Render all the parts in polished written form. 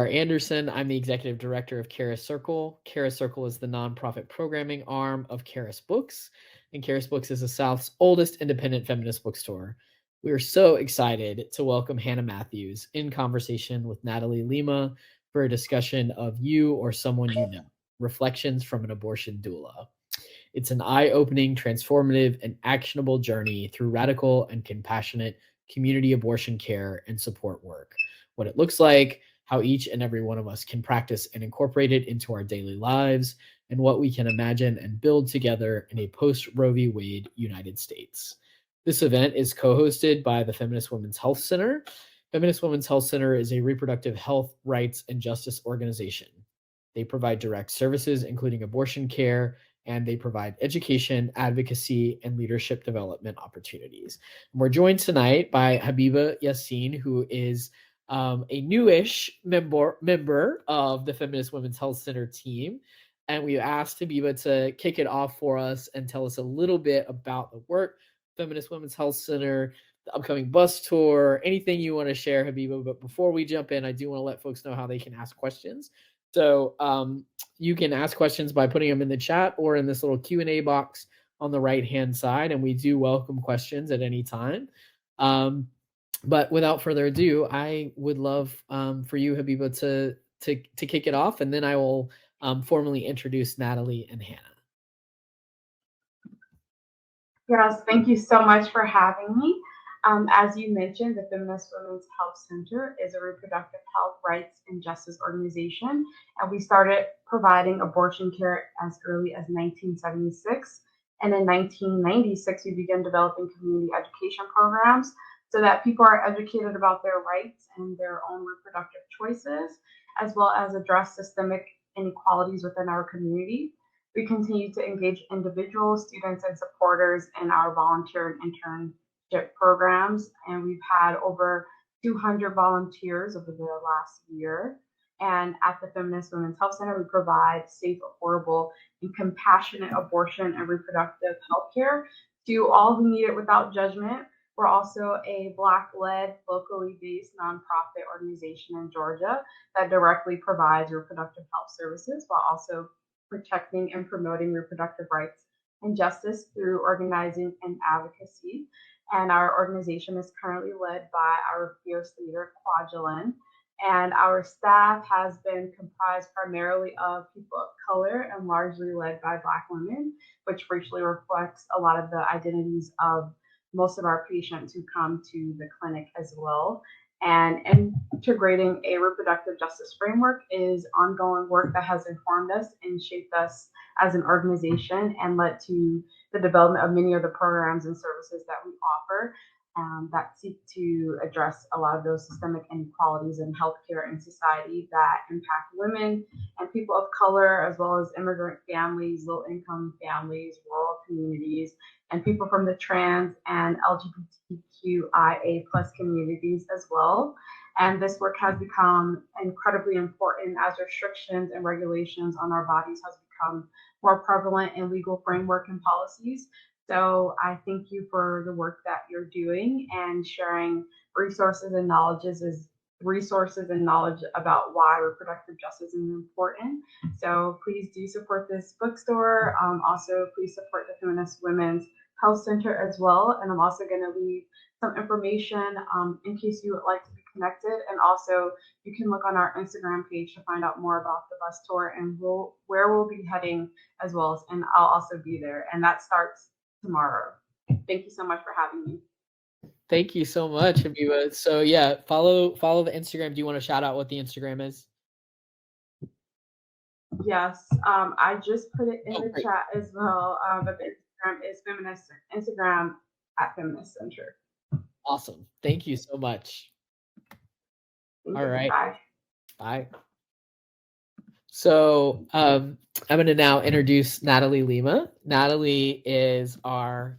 Anderson. I'm the executive director of Charis Circle. Charis Circle is the nonprofit programming arm of Charis Books, and Charis Books is the South's oldest independent feminist bookstore. We are so excited to welcome Hannah Matthews in conversation with Natalie Lima for a discussion of You or Someone You Know, Reflections from an Abortion Doula. It's an eye-opening, transformative, and actionable journey through radical and compassionate community abortion care and support work. What it looks like, how each and every one of us can practice and incorporate it into our daily lives, and what we can imagine and build together in a post-Roe v. Wade United States. This event is co-hosted by the Feminist Women's Health Center. Feminist Women's Health Center is a reproductive health, rights, and justice organization. They provide direct services, including abortion care, and they provide education, advocacy, and leadership development opportunities. And we're joined tonight by Habiba Yassin, who is a newish member of the Feminist Women's Health Center team. And we asked Habiba to kick it off for us and tell us a little bit about the work, Feminist Women's Health Center, the upcoming bus tour, anything you want to share, Habiba. But before we jump in, I do want to let folks know how they can ask questions. So you can ask questions by putting them in the chat or in this little Q&A box on the right-hand side, and we do welcome questions at any time. But without further ado, I would love for you, Habiba, to kick it off, and then I will formally introduce Natalie and Hannah. Yes, thank you so much for having me. As you mentioned, the Feminist Women's Health Center is a reproductive health, rights, and justice organization, and we started providing abortion care as early as 1976. And in 1996, we began developing community education programs so that people are educated about their rights and their own reproductive choices, as well as address systemic inequalities within our community. We continue to engage individuals, students, and supporters in our volunteer and internship programs, and we've had over 200 volunteers over the last year. And at the Feminist Women's Health Center, we provide safe, affordable, and compassionate abortion and reproductive health care to all who need it without judgment. We're also a Black-led, locally based nonprofit organization in Georgia that directly provides reproductive health services while also protecting and promoting reproductive rights and justice through organizing and advocacy. And our organization is currently led by our fierce leader, Kwajalein. And our staff has been comprised primarily of people of color and largely led by Black women, which racially reflects a lot of the identities of most of our patients who come to the clinic as well. And integrating a reproductive justice framework is ongoing work that has informed us and shaped us as an organization and led to the development of many of the programs and services that we offer that seek to address a lot of those systemic inequalities in healthcare and society that impact women and people of color, as well as immigrant families, low-income families, rural communities, and people from the trans and LGBTQIA+ communities as well. And this work has become incredibly important as restrictions and regulations on our bodies has become more prevalent in legal framework and policies. So I thank you for the work that you're doing and sharing resources and knowledge about why reproductive justice is important. So please do support this bookstore. Also, please support the Feminist Women's Health Center as well. And I'm also going to leave some information in case you would like to be connected. And also, you can look on our Instagram page to find out more about the bus tour and where we'll be heading as well. And I'll also be there. And that starts tomorrow. Thank you so much for having me. Thank you so much, Habiba. So yeah, follow the Instagram. Do you want to shout out what the Instagram is? Yes, I just put it in the chat as well. But the Instagram is Feminist. Instagram at Feminist Center. Awesome. Thank you so much. All right. Bye. So I'm going to now introduce Natalie Lima. Natalie is our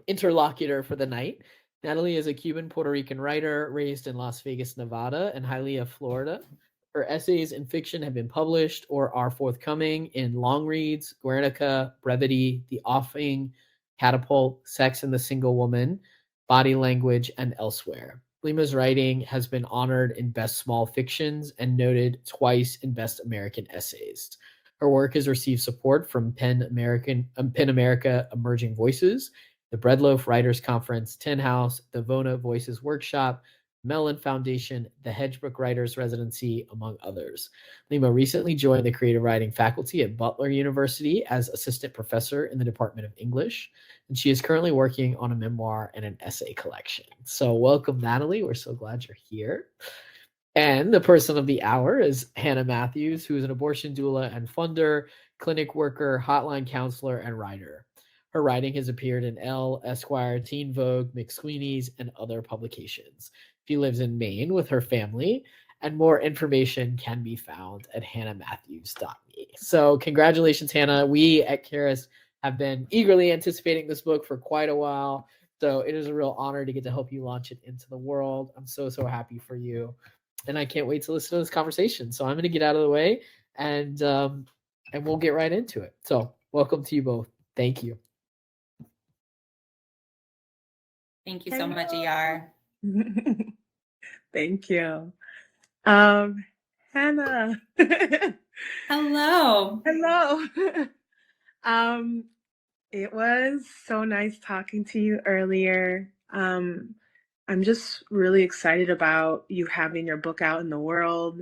interlocutor for the night. Natalie is a Cuban Puerto Rican writer raised in Las Vegas, Nevada, and Hialeah, Florida. Her essays and fiction have been published or are forthcoming in Long Reads, Guernica, Brevity, The Offing, Catapult, Sex and the Single Woman, Body Language, and elsewhere. Lima's writing has been honored in Best Small Fictions and noted twice in Best American Essays. Her work has received support from PEN America Emerging Voices, the Breadloaf Writers Conference, Tin House, the Vona Voices Workshop, Mellon Foundation, the Hedgebrook Writers Residency, among others. Lima recently joined the creative writing faculty at Butler University as assistant professor in the Department of English, and she is currently working on a memoir and an essay collection. So welcome, Natalie. We're so glad you're here. And the person of the hour is Hannah Matthews, who is an abortion doula and funder, clinic worker, hotline counselor, and writer. Her writing has appeared in Elle, Esquire, Teen Vogue, McSweeney's, and other publications. She lives in Maine with her family, and more information can be found at hannahmatthews.me. So congratulations, Hannah. We at Charis have been eagerly anticipating this book for quite a while. So it is a real honor to get to help you launch it into the world. I'm so happy for you. And I can't wait to listen to this conversation. So I'm going to get out of the way and we'll get right into it. So welcome to you both. Thank you. Thank you so much, ER. Thank you. Hannah. Hello. Hello. It was so nice talking to you earlier. I'm just really excited about you having your book out in the world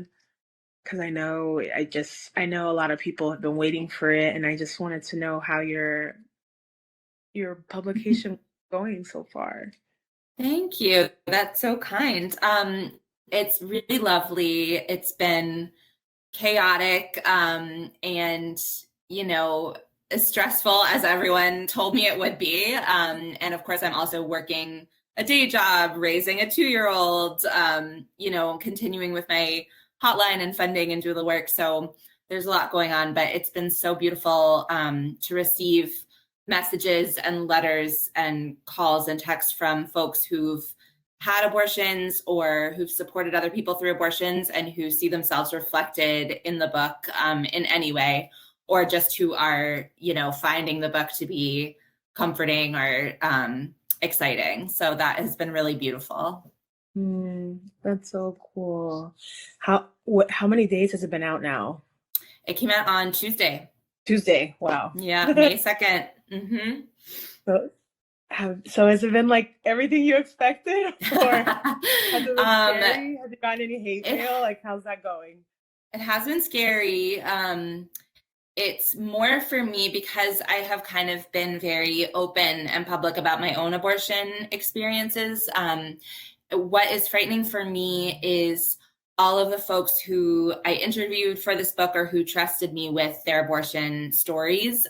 because I know a lot of people have been waiting for it, and I just wanted to know how your publication going so far. Thank you. That's so kind. It's really lovely. It's been chaotic and, as stressful as everyone told me it would be. And of course, I'm also working a day job, raising a 2-year-old, continuing with my hotline and funding and doula work. So there's a lot going on, but it's been so beautiful to receive messages and letters and calls and texts from folks who've had abortions or who've supported other people through abortions and who see themselves reflected in the book in any way, or just who are, finding the book to be comforting or exciting. So that has been really beautiful. That's so cool. How many days has it been out now? It came out on Tuesday. Wow. Yeah, May 2nd. Mm-hmm. So has it been like everything you expected, or has it been scary? Have you gotten any hate mail? Like, how's that going? It has been scary. It's more for me because I have kind of been very open and public about my own abortion experiences. What is frightening for me is all of the folks who I interviewed for this book or who trusted me with their abortion stories,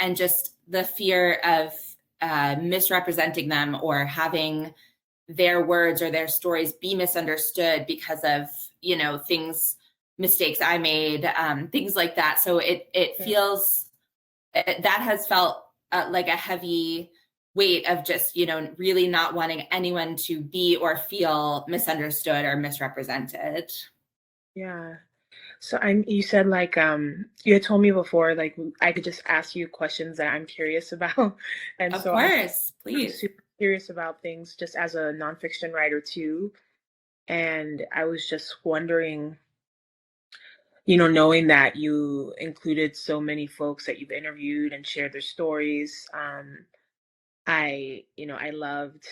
and just the fear of misrepresenting them or having their words or their stories be misunderstood because of, mistakes I made, things like that. So it feels, that has felt like a heavy weight of just, really not wanting anyone to be or feel misunderstood or misrepresented. Yeah. So you said like you had told me before like I could just ask you questions that I'm curious about, and of so course, please. I'm super curious about things just as a nonfiction writer too, and I was just wondering, knowing that you included so many folks that you've interviewed and shared their stories, I loved,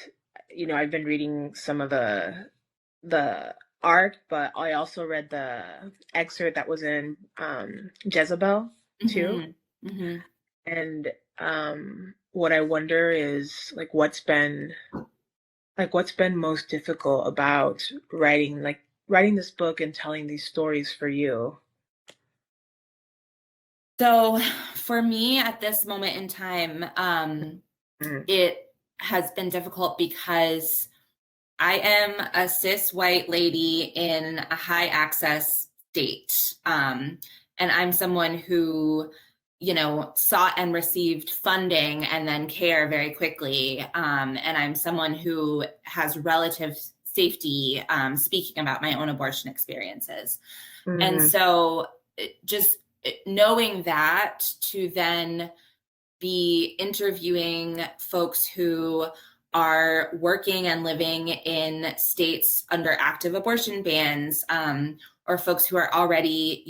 I've been reading some of the art, but I also read the excerpt that was in Jezebel too. Mm-hmm. And what I wonder is like what's been most difficult about writing this book and telling these stories for you. So for me at this moment in time, it has been difficult because I am a cis white lady in a high access state. And I'm someone who, sought and received funding and then care very quickly. And I'm someone who has relative safety, speaking about my own abortion experiences. And so just knowing that, to then be interviewing folks who are working and living in states under active abortion bans, or folks who are already,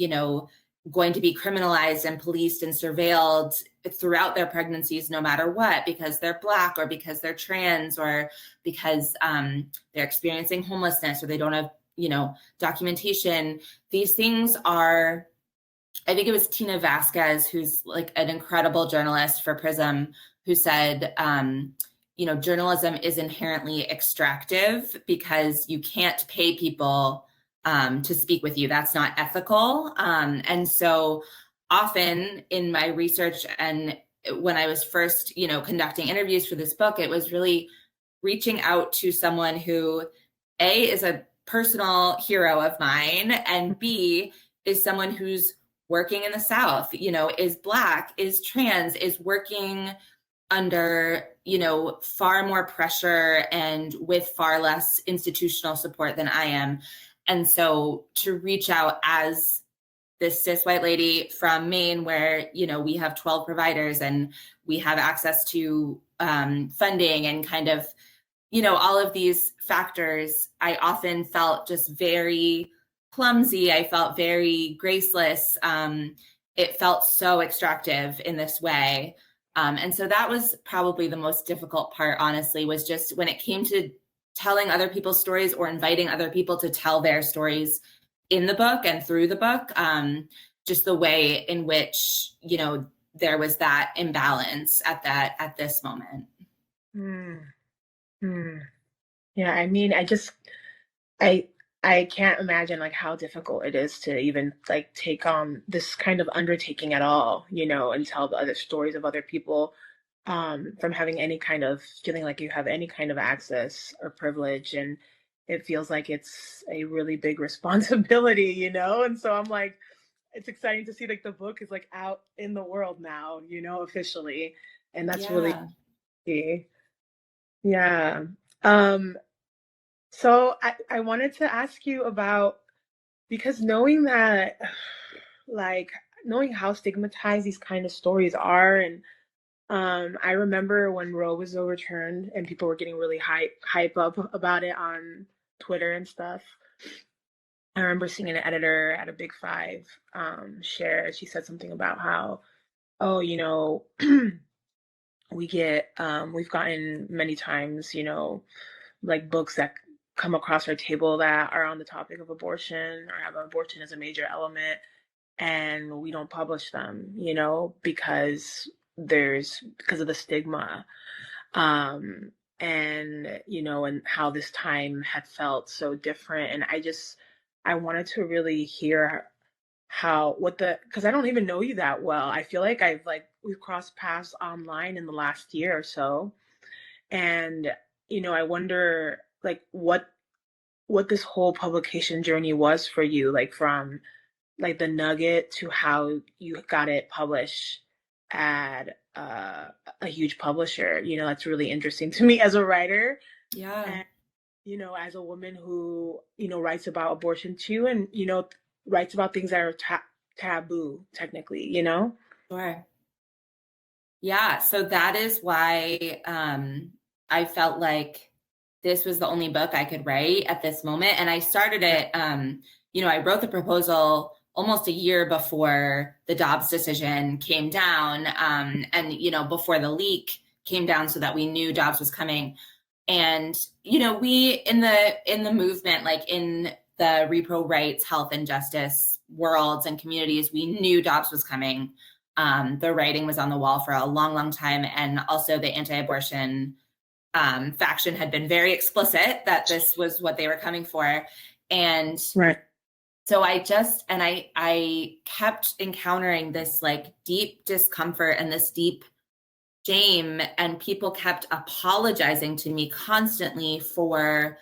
going to be criminalized and policed and surveilled throughout their pregnancies, no matter what, because they're Black or because they're trans or because they're experiencing homelessness or they don't have, documentation. These things are, I think it was Tina Vasquez, who's like an incredible journalist for Prism, who said, journalism is inherently extractive because you can't pay people to speak with you. That's not ethical. And so often in my research and when I was first, conducting interviews for this book, it was really reaching out to someone who, A, is a personal hero of mine, and B, is someone who's working in the South, is Black, is trans, is working under, far more pressure and with far less institutional support than I am. And so to reach out as this cis white lady from Maine, where, we have 12 providers and we have access to funding and kind of, all of these factors, I often felt just very clumsy. I felt very graceless. It felt so extractive in this way. And so that was probably the most difficult part, honestly, was just when it came to telling other people's stories or inviting other people to tell their stories in the book and through the book, just the way in which, there was that imbalance at this moment. Yeah, I mean, I can't imagine like how difficult it is to even like take on this kind of undertaking at all, and tell the other stories of other people, from having any kind of feeling like you have any kind of access or privilege. And it feels like it's a really big responsibility, And so I'm like, it's exciting to see like the book is like out in the world now, officially. And that's really key. Yeah. So I wanted to ask you about, because knowing that, like, knowing how stigmatized these kind of stories are, and I remember when Roe was overturned and people were getting really hype up about it on Twitter and stuff. I remember seeing an editor at a Big Five share. She said something about how, oh, we've gotten many times, like books that come across our table that are on the topic of abortion or have abortion as a major element, and we don't publish them, because of the stigma, and and how this time had felt so different. And I wanted to really hear because I don't even know you that well. I feel like we've crossed paths online in the last year or so, and I wonder like what this whole publication journey was for you, like from like the nugget to how you got it published at a huge publisher. That's really interesting to me as a writer. Yeah. And as a woman who writes about abortion too, and writes about things that are taboo technically. Sure. Yeah, so that is why I felt like this was the only book I could write at this moment. And I started it, I wrote the proposal almost a year before the Dobbs decision came down, and, before the leak came down so that we knew Dobbs was coming. And, we in the movement, like in the repro rights, health and justice worlds and communities, we knew Dobbs was coming. The writing was on the wall for a long, long time. And also the anti-abortion faction had been very explicit that this was what they were coming for. And right. So I kept encountering this like deep discomfort and this deep shame, and people kept apologizing to me constantly for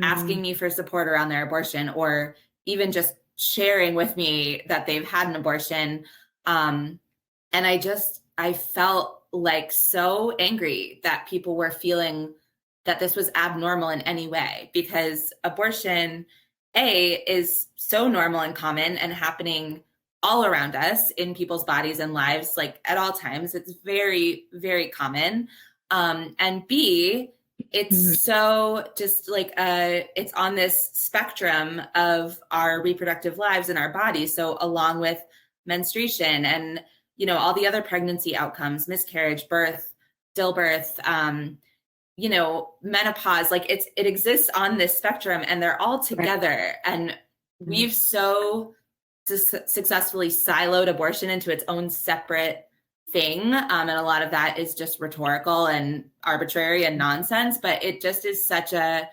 asking me for support around their abortion, or even just sharing with me that they've had an abortion. And I felt like so angry that people were feeling that this was abnormal in any way, because abortion, is so normal and common and happening all around us in people's bodies and lives, like at all times. It's very, very common. And B, It's so just like it's on this spectrum of our reproductive lives and our bodies. So along with menstruation and, you know, all the other pregnancy outcomes, miscarriage, birth, stillbirth, you know, menopause, like it exists on this spectrum, and they're all together. And we've so successfully siloed abortion into its own separate thing. And a lot of that is just rhetorical and arbitrary and nonsense, but it just is such a,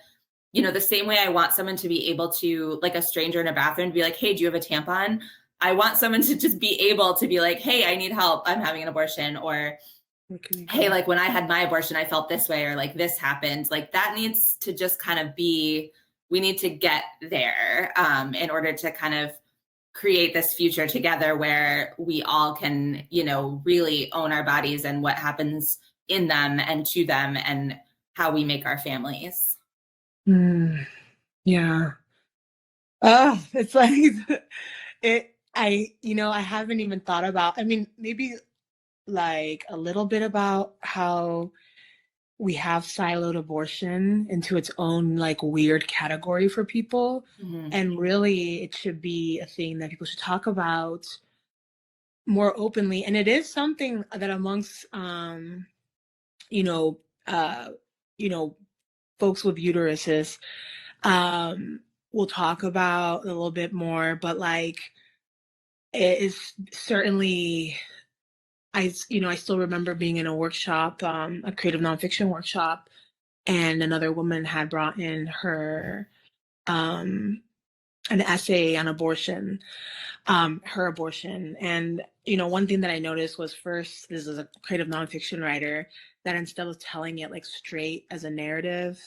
you know, the same way I want someone to be able to, like a stranger in a bathroom, to be like, hey, do you have a tampon? I want someone to just be able to be like, hey, I need help, I'm having an abortion. Or hey, like when I had my abortion, I felt this way, or like this happened. Like that needs to just kind of be, we need to get there in order to kind of create this future together where we all can, you know, really own our bodies and what happens in them and to them and how we make our families. Yeah. Oh, it's like I haven't even thought about, I mean, maybe like a little bit about how we have siloed abortion into its own like weird category for people. And really it should be a thing that people should talk about more openly. And it is something that amongst you know folks with uteruses we'll talk about a little bit more, but like it is certainly, I still remember being in a workshop, a creative nonfiction workshop, and another woman had brought in her an essay on abortion, her abortion. And, one thing that I noticed was, first, this is a creative nonfiction writer, that instead of telling it like straight as a narrative,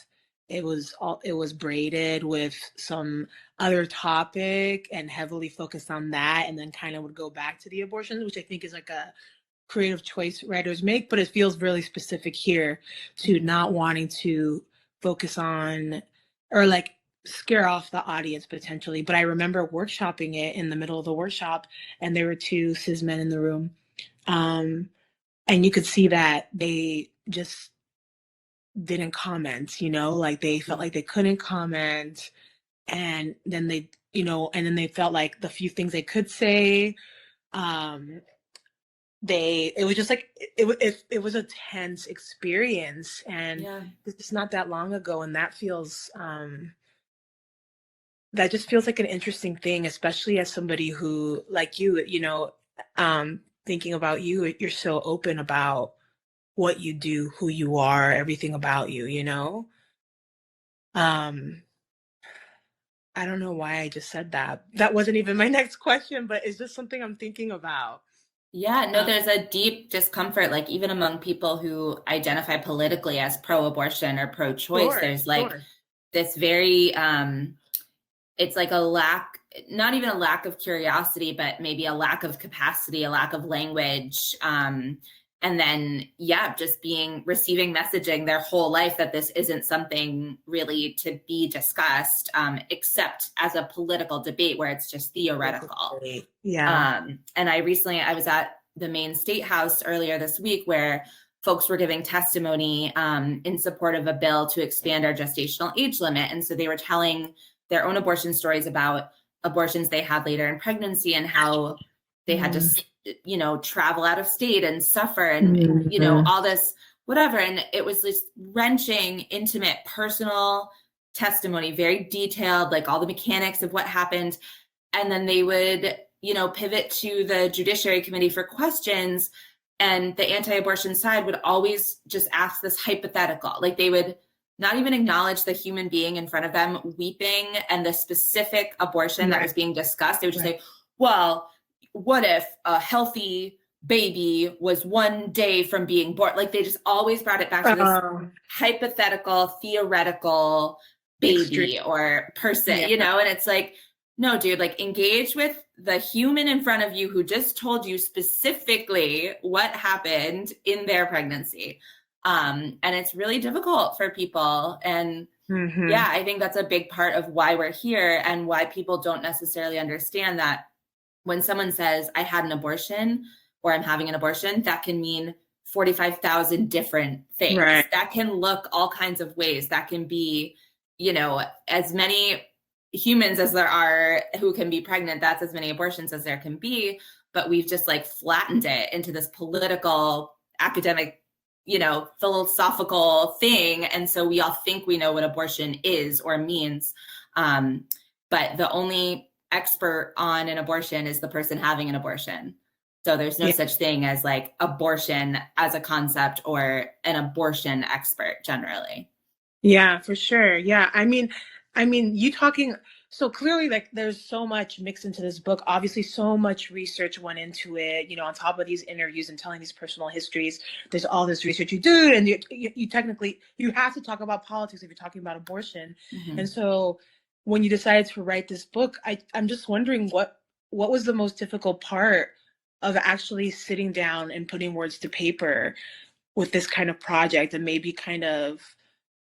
it was braided with some other topic and heavily focused on that, and then kind of would go back to the abortion, which I think is like a creative choice writers make, but it feels really specific here to not wanting to focus on or like scare off the audience potentially. But I remember workshopping it in the middle of the workshop, and there were two cis men in the room. And you could see that they just didn't comment, like they felt like they couldn't comment. And then they felt like the few things they could say, it was just like it was a tense experience. And it's not that long ago, and that just feels like an interesting thing, especially as somebody who, like you, thinking about you, you're so open about what you do, who you are, everything about you, I don't know why I just said that. That wasn't even my next question, but it's just something I'm thinking about. Yeah, no, there's a deep discomfort, like even among people who identify politically as pro-abortion or pro-choice, there's like this very, it's like a lack, not even a lack of curiosity, but maybe a lack of capacity, a lack of language. And then, just receiving messaging their whole life that this isn't something really to be discussed, except as a political debate where it's just theoretical. Yeah. And I was at the Maine State House earlier this week where folks were giving testimony in support of a bill to expand our gestational age limit. And so they were telling their own abortion stories about abortions they had later in pregnancy and how they had to travel out of state and suffer and, all this, whatever. And it was this wrenching, intimate, personal testimony, very detailed, like all the mechanics of what happened. And then they would, pivot to the Judiciary Committee for questions. And the anti-abortion side would always just ask this hypothetical. Like they would not even acknowledge the human being in front of them weeping and the specific abortion that was being discussed. They would just say, well, what if a healthy baby was one day from being born? Like they just always brought it back to this hypothetical, theoretical baby or person, and it's like, no, dude, like engage with the human in front of you who just told you specifically what happened in their pregnancy. And it's really difficult for people. And I think that's a big part of why we're here and why people don't necessarily understand that when someone says, I had an abortion or I'm having an abortion, that can mean 45,000 different things. Right. That can look all kinds of ways. That can be, you know, as many humans as there are who can be pregnant, that's as many abortions as there can be. But we've just like flattened it into this political, academic, you know, philosophical thing. And so we all think we know what abortion is or means. But the only expert on an abortion is the person having an abortion. So there's no such thing as like abortion as a concept or an abortion expert generally. Yeah, for sure. Yeah. I mean, you talking, so clearly like there's so much mixed into this book. Obviously, so much research went into it, you know, on top of these interviews and telling these personal histories, there's all this research you do. And you technically, you have to talk about politics if you're talking about abortion. Mm-hmm. And so when you decided to write this book, I'm just wondering what was the most difficult part of actually sitting down and putting words to paper with this kind of project, and maybe kind of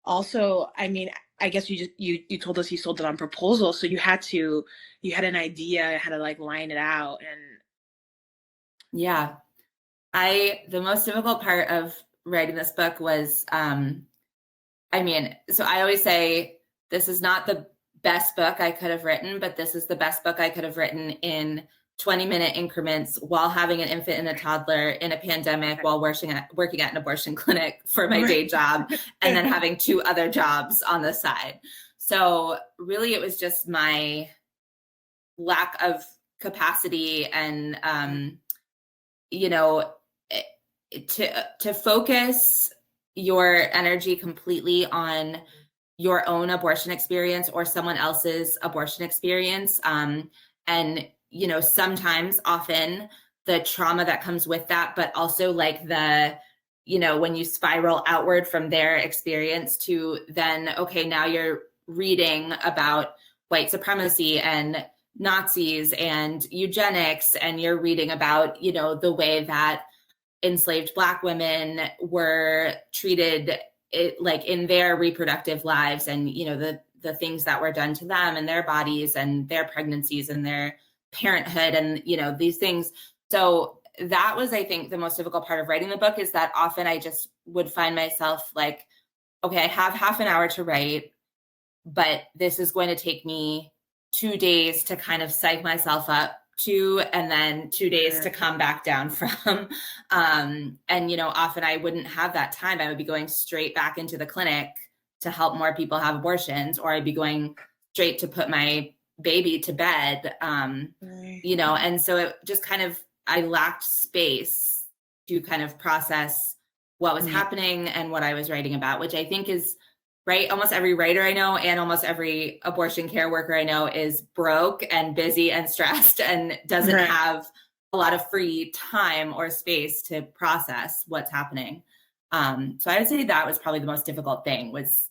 also, I mean, I guess you told us you sold it on proposal, so you had an idea how to like line it out. And yeah, the most difficult part of writing this book was, I mean, so I always say this is not the best book I could have written, but this is the best book I could have written in 20-minute increments while having an infant and a toddler in a pandemic, while working at an abortion clinic for my day job, and then having 2 other jobs on the side. So really it was just my lack of capacity and, you know, to focus your energy completely on your own abortion experience or someone else's abortion experience. And, you know, sometimes, often the trauma that comes with that, but also like you know, when you spiral outward from their experience to then, okay, now you're reading about white supremacy and Nazis and eugenics, and you're reading about, you know, the way that enslaved Black women were treated like in their reproductive lives, and, you know, the things that were done to them and their bodies and their pregnancies and their parenthood and, you know, these things. So that was, I think, the most difficult part of writing the book, is that often I just would find myself like, okay, I have half an hour to write, but this is going to take me 2 days to kind of psych myself up to, and then 2 days to come back down from. And, you know, often I wouldn't have that time. I would be going straight back into the clinic to help more people have abortions, or I'd be going straight to put my baby to bed, you know, and so it just kind of, I lacked space to kind of process what was happening and what I was writing about, which I think is right. Almost every writer I know and almost every abortion care worker I know is broke and busy and stressed and doesn't have a lot of free time or space to process what's happening. So I would say that was probably the most difficult thing, was,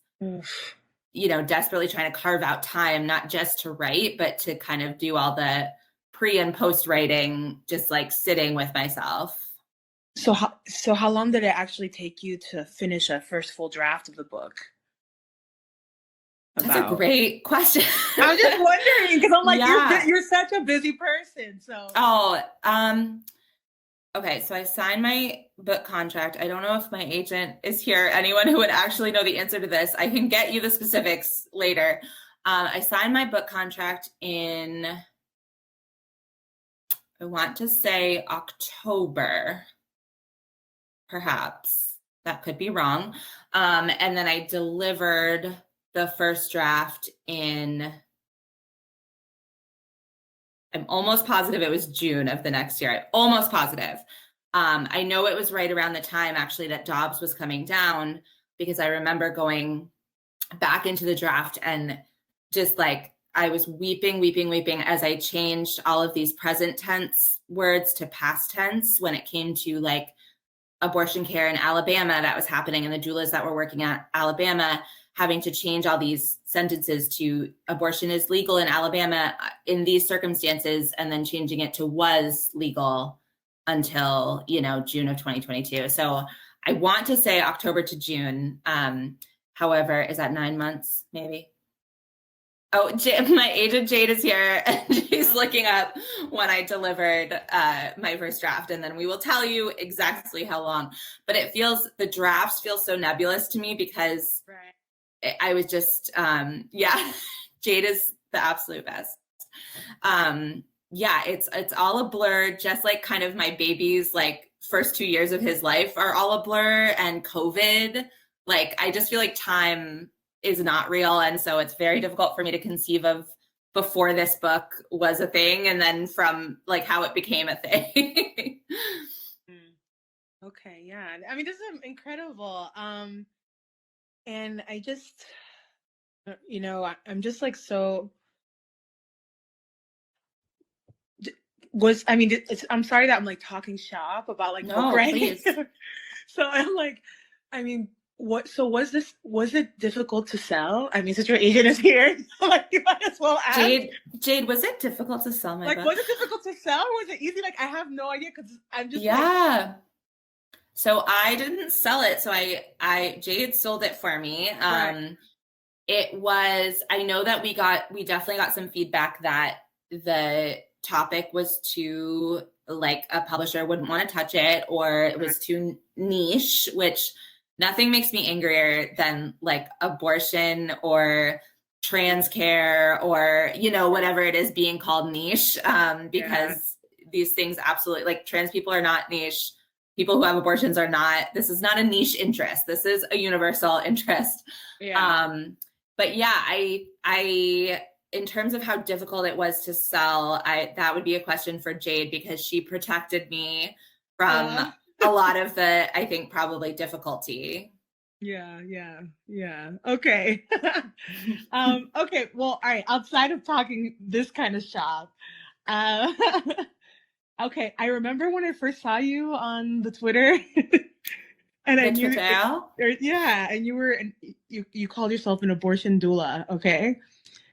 you know, desperately trying to carve out time, not just to write, but to kind of do all the pre and post writing, just like sitting with myself. So how long did it actually take you to finish a first full draft of the book? That's a great question. I was just wondering, because I'm like, you're such a busy person. So okay, so I signed my book contract. I don't know if my agent is here. Anyone who would actually know the answer to this, I can get you the specifics later. I signed my book contract in, I want to say October, perhaps. That could be wrong. And then I delivered the first draft in, I'm almost positive it was June of the next year. I'm almost positive. I know it was right around the time actually that Dobbs was coming down, because I remember going back into the draft and just like, I was weeping as I changed all of these present tense words to past tense when it came to like abortion care in Alabama that was happening, and the doulas that were working at Alabama having to change all these sentences to abortion is legal in Alabama in these circumstances, and then changing it to was legal until, you know, June of 2022. So I want to say October to June. However, is that 9 months maybe? Oh, my agent Jade is here, and she's looking up when I delivered my first draft, and then we will tell you exactly how long. But the drafts feel so nebulous to me because I was just, yeah, Jade is the absolute best. Yeah, it's all a blur, just like kind of my baby's like first 2 years of his life are all a blur, and COVID, like I just feel like time is not real, and so it's very difficult for me to conceive of before this book was a thing, and then from like how it became a thing. Okay, yeah. I mean, this is incredible. And I just, I'm just like so. I'm sorry that I'm like talking shop about like book writing. So I'm like, I mean, so was it difficult to sell? I mean, since your agent is here, like you might as well ask. Jade, was it difficult to sell my book? Was it difficult to sell, or was it easy? Like, I have no idea, because I'm just So I didn't sell it. So Jade sold it for me. It was, I know that we definitely got some feedback that the topic was too, like, a publisher wouldn't want to touch it, or it was too niche, which nothing makes me angrier than like abortion or trans care or, whatever it is being called niche, because these things absolutely, like, trans people are not niche. People who have abortions are not. This is not a niche interest. This is a universal interest. But yeah, I in terms of how difficult it was to sell, that would be a question for Jade, because she protected me from a lot of the, I think, probably difficulty. Yeah. Okay. Okay. Well, all right. Outside of talking this kind of shop, okay. I remember when I first saw you on the Twitter, and I knew, and you called yourself an abortion doula. Okay.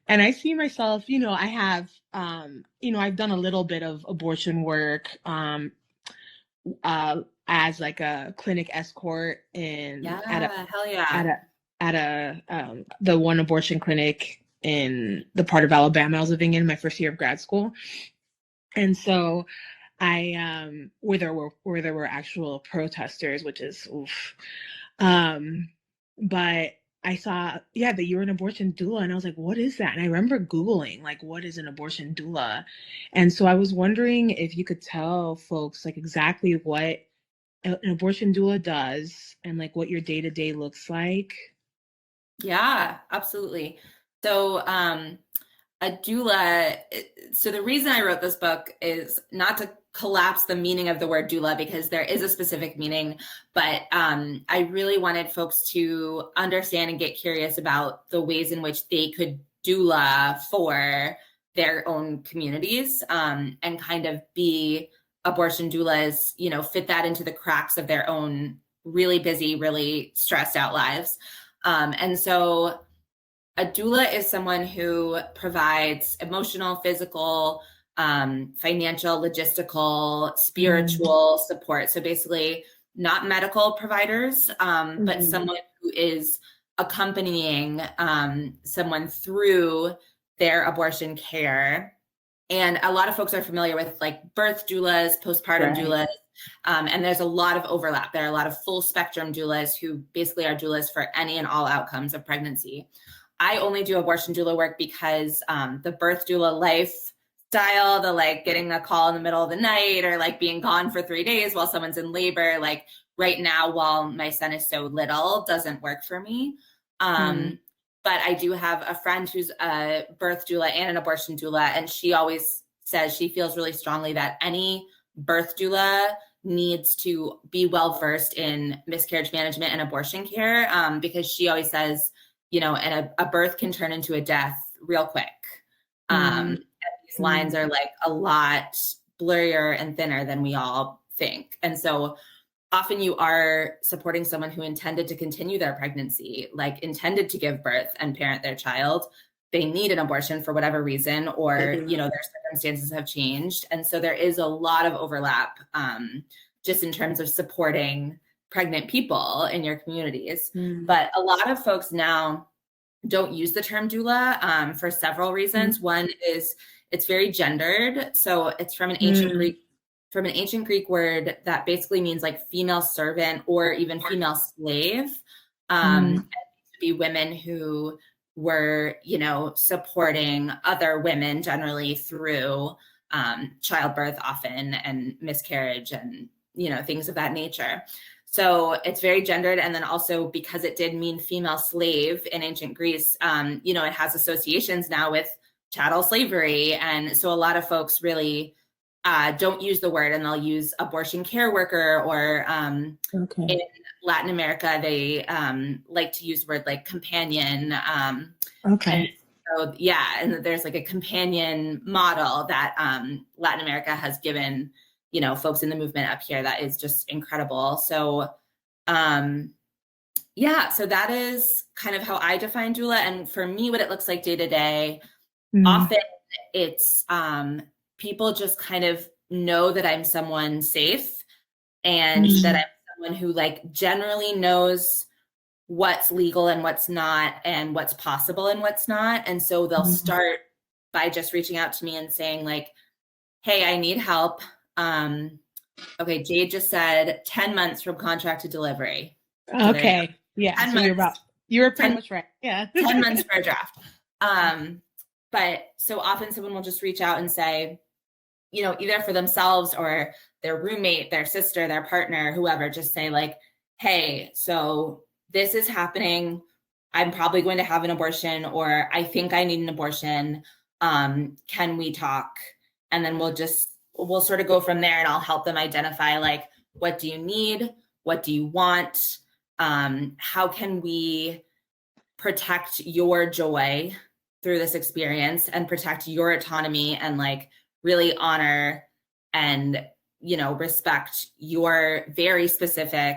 And I see myself, I have, I've done a little bit of abortion work, as like a clinic escort at the one abortion clinic in the part of Alabama I was living in my first year of grad school. And so I where there were actual protesters, which is oof. But I saw, that you were an abortion doula, and I was like, what is that? And I remember Googling, like, what is an abortion doula? And so I was wondering if you could tell folks, like, exactly what an abortion doula does and, like, what your day-to-day looks like. Yeah, absolutely. So a doula, so the reason I wrote this book is not to collapse the meaning of the word doula, because there is a specific meaning, but I really wanted folks to understand and get curious about the ways in which they could doula for their own communities, and kind of be abortion doulas, fit that into the cracks of their own really busy, really stressed out lives. And so a doula is someone who provides emotional, physical, financial, logistical, spiritual support. So basically not medical providers, but someone who is accompanying someone through their abortion care. And a lot of folks are familiar with like birth doulas, postpartum doulas, and there's a lot of overlap. There are a lot of full spectrum doulas who basically are doulas for any and all outcomes of pregnancy. I only do abortion doula work because the birth doula lifestyle, the like getting a call in the middle of the night or like being gone for 3 days while someone's in labor, like right now while my son is so little, doesn't work for me. But I do have a friend who's a birth doula and an abortion doula, and she always says she feels really strongly that any birth doula needs to be well versed in miscarriage management and abortion care, because she always says, and a birth can turn into a death real quick. And these lines are like a lot blurrier and thinner than we all think. And so often you are supporting someone who intended to continue their pregnancy, like intended to give birth and parent their child. They need an abortion for whatever reason, or, their circumstances have changed. And so there is a lot of overlap, just in terms of supporting pregnant people in your communities. But a lot of folks now don't use the term doula for several reasons. One is it's very gendered. So it's from an ancient Greek word that basically means like female servant or even female slave. And these would be women who were, you know, supporting other women generally through childbirth often and miscarriage and, you know, things of that nature. So it's very gendered. And then also because it did mean female slave in ancient Greece, you know, it has associations now with chattel slavery. And so a lot of folks really don't use the word, and they'll use abortion care worker, or in Latin America, they like to use the word like companion. And so, yeah, and there's like a companion model that Latin America has given, you know, folks in the movement up here that is just incredible. So, yeah, so that is kind of how I define doula. And for me, what it looks like day to day, often it's people just kind of know that I'm someone safe and that I'm someone who like generally knows what's legal and what's not, and what's possible and what's not. And so they'll start by just reaching out to me and saying like, hey, I need help. Okay, Jade just said 10 months from contract to delivery. Okay. Yeah. So you were pretty much right. Yeah. 10 months for a draft. But so often someone will just reach out and say, you know, either for themselves or their roommate, their sister, their partner, whoever, just say like, hey, so this is happening. I'm probably going to have an abortion, or I think I need an abortion. Can we talk? And then we'll sort of go from there, and I'll help them identify like, what do you need? What do you want? How can we protect your joy through this experience and protect your autonomy and like really honor and, you know, respect your very specific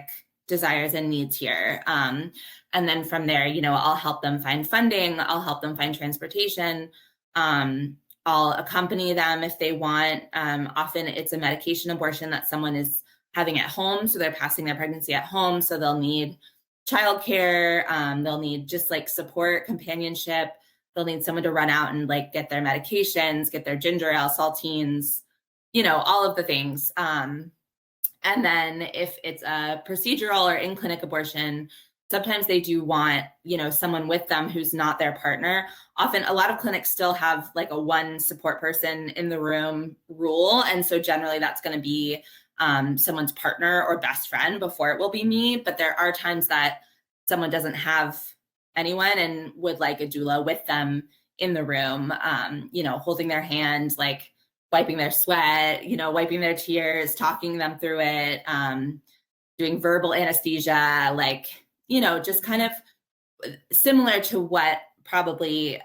desires and needs here. And then from there, you know, I'll help them find funding. I'll help them find transportation. I'll accompany them if they want. Often it's a medication abortion that someone is having at home. So they're passing their pregnancy at home. So they'll need childcare. They'll need just like support, companionship. They'll need someone to run out and like get their medications, get their ginger ale, saltines, you know, all of the things. And then if it's a procedural or in-clinic abortion, sometimes they do want, you know, someone with them who's not their partner. Often a lot of clinics still have like a one support person in the room rule. And so generally that's going to be someone's partner or best friend before it will be me. But there are times that someone doesn't have anyone and would like a doula with them in the room, you know, holding their hand, like wiping their sweat, you know, wiping their tears, talking them through it, doing verbal anesthesia, like, you know, just kind of similar to what probably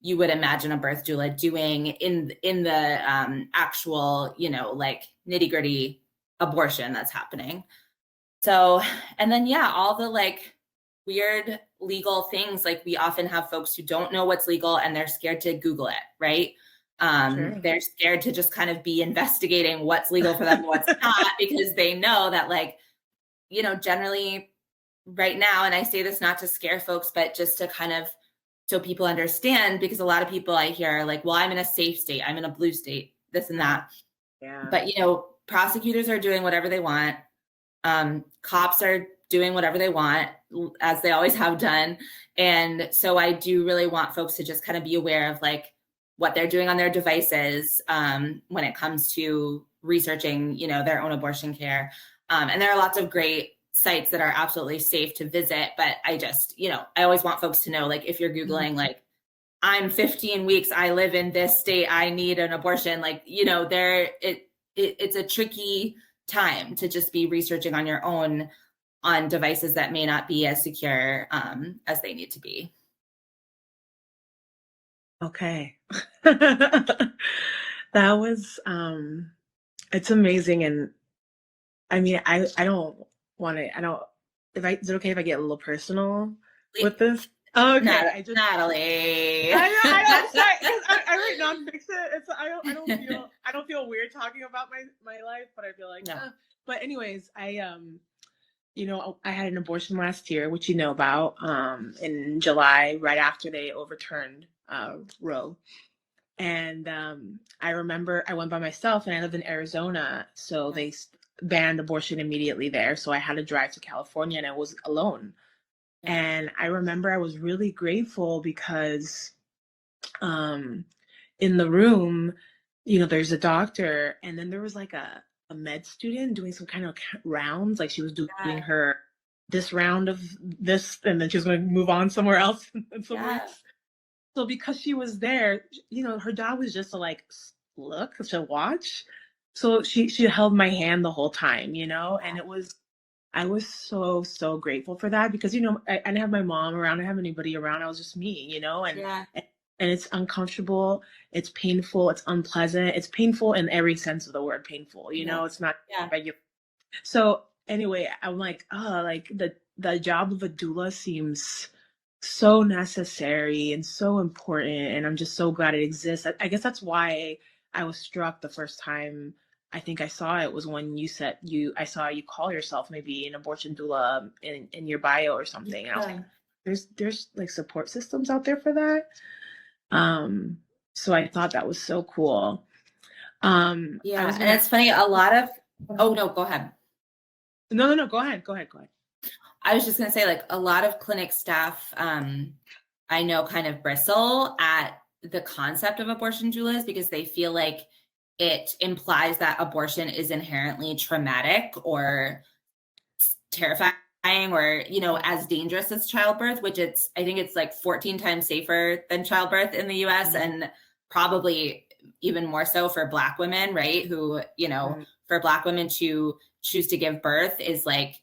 you would imagine a birth doula doing in the actual, you know, like nitty gritty abortion that's happening. So, and then, yeah, all the like weird legal things, like we often have folks who don't know what's legal and they're scared to Google it, right? Sure. They're scared to just kind of be investigating what's legal for them and what's not, because they know that like, you know, generally right now, and I say this not to scare folks, but just to kind of, so people understand, because a lot of people I hear are like, well, I'm in a safe state, I'm in a blue state, this and that. Yeah. But, you know, prosecutors are doing whatever they want. Cops are doing whatever they want, as they always have done. And so I do really want folks to just kind of be aware of like what they're doing on their devices when it comes to researching, you know, their own abortion care. And there are lots of great sites that are absolutely safe to visit, but I just, you know, I always want folks to know, like, if you're Googling, like, I'm 15 weeks, I live in this state, I need an abortion, like, you know, it's a tricky time to just be researching on your own on devices that may not be as secure as they need to be. Okay. That was, it's amazing. And I mean, I don't want to, is it okay if I get a little personal with this? Oh, okay. Natalie. I'm sorry. I write nonfiction. I don't feel weird talking about my life, but I feel like, no. But anyways, I had an abortion last year, which you know about, in July, right after they overturned Roe. And I remember I went by myself, and I live in Arizona, so they banned abortion immediately there. So I had to drive to California, and I was alone. And I remember I was really grateful because in the room, there's a doctor, and then there was like a med student doing some kind of rounds. Like she was doing her this round of this, and then she was going to move on somewhere else and somewhere else. So because she was there, her job was just to like look, to watch. So she held my hand the whole time, and I was so, so grateful for that because, I didn't have my mom around, I didn't have anybody around. I was just me, and it's uncomfortable, it's painful, it's unpleasant, it's painful in every sense of the word painful, it's not regular. So anyway, I'm like, like the job of a doula seems so necessary and so important, and I'm just so glad it exists. I guess that's why I was struck the first time I think I saw it was when you said I saw you call yourself maybe an abortion doula in your bio or something. And I was like, there's like support systems out there for that. So I thought that was so cool. And it's funny, a lot of no, go ahead. No, go ahead. I was just going to say, like, a lot of clinic staff, I know, kind of bristle at the concept of abortion doulas because they feel like it implies that abortion is inherently traumatic or terrifying or, as dangerous as childbirth, which I think it's like 14 times safer than childbirth in the US and probably even more so for Black women, right? Who, for Black women to choose to give birth is like,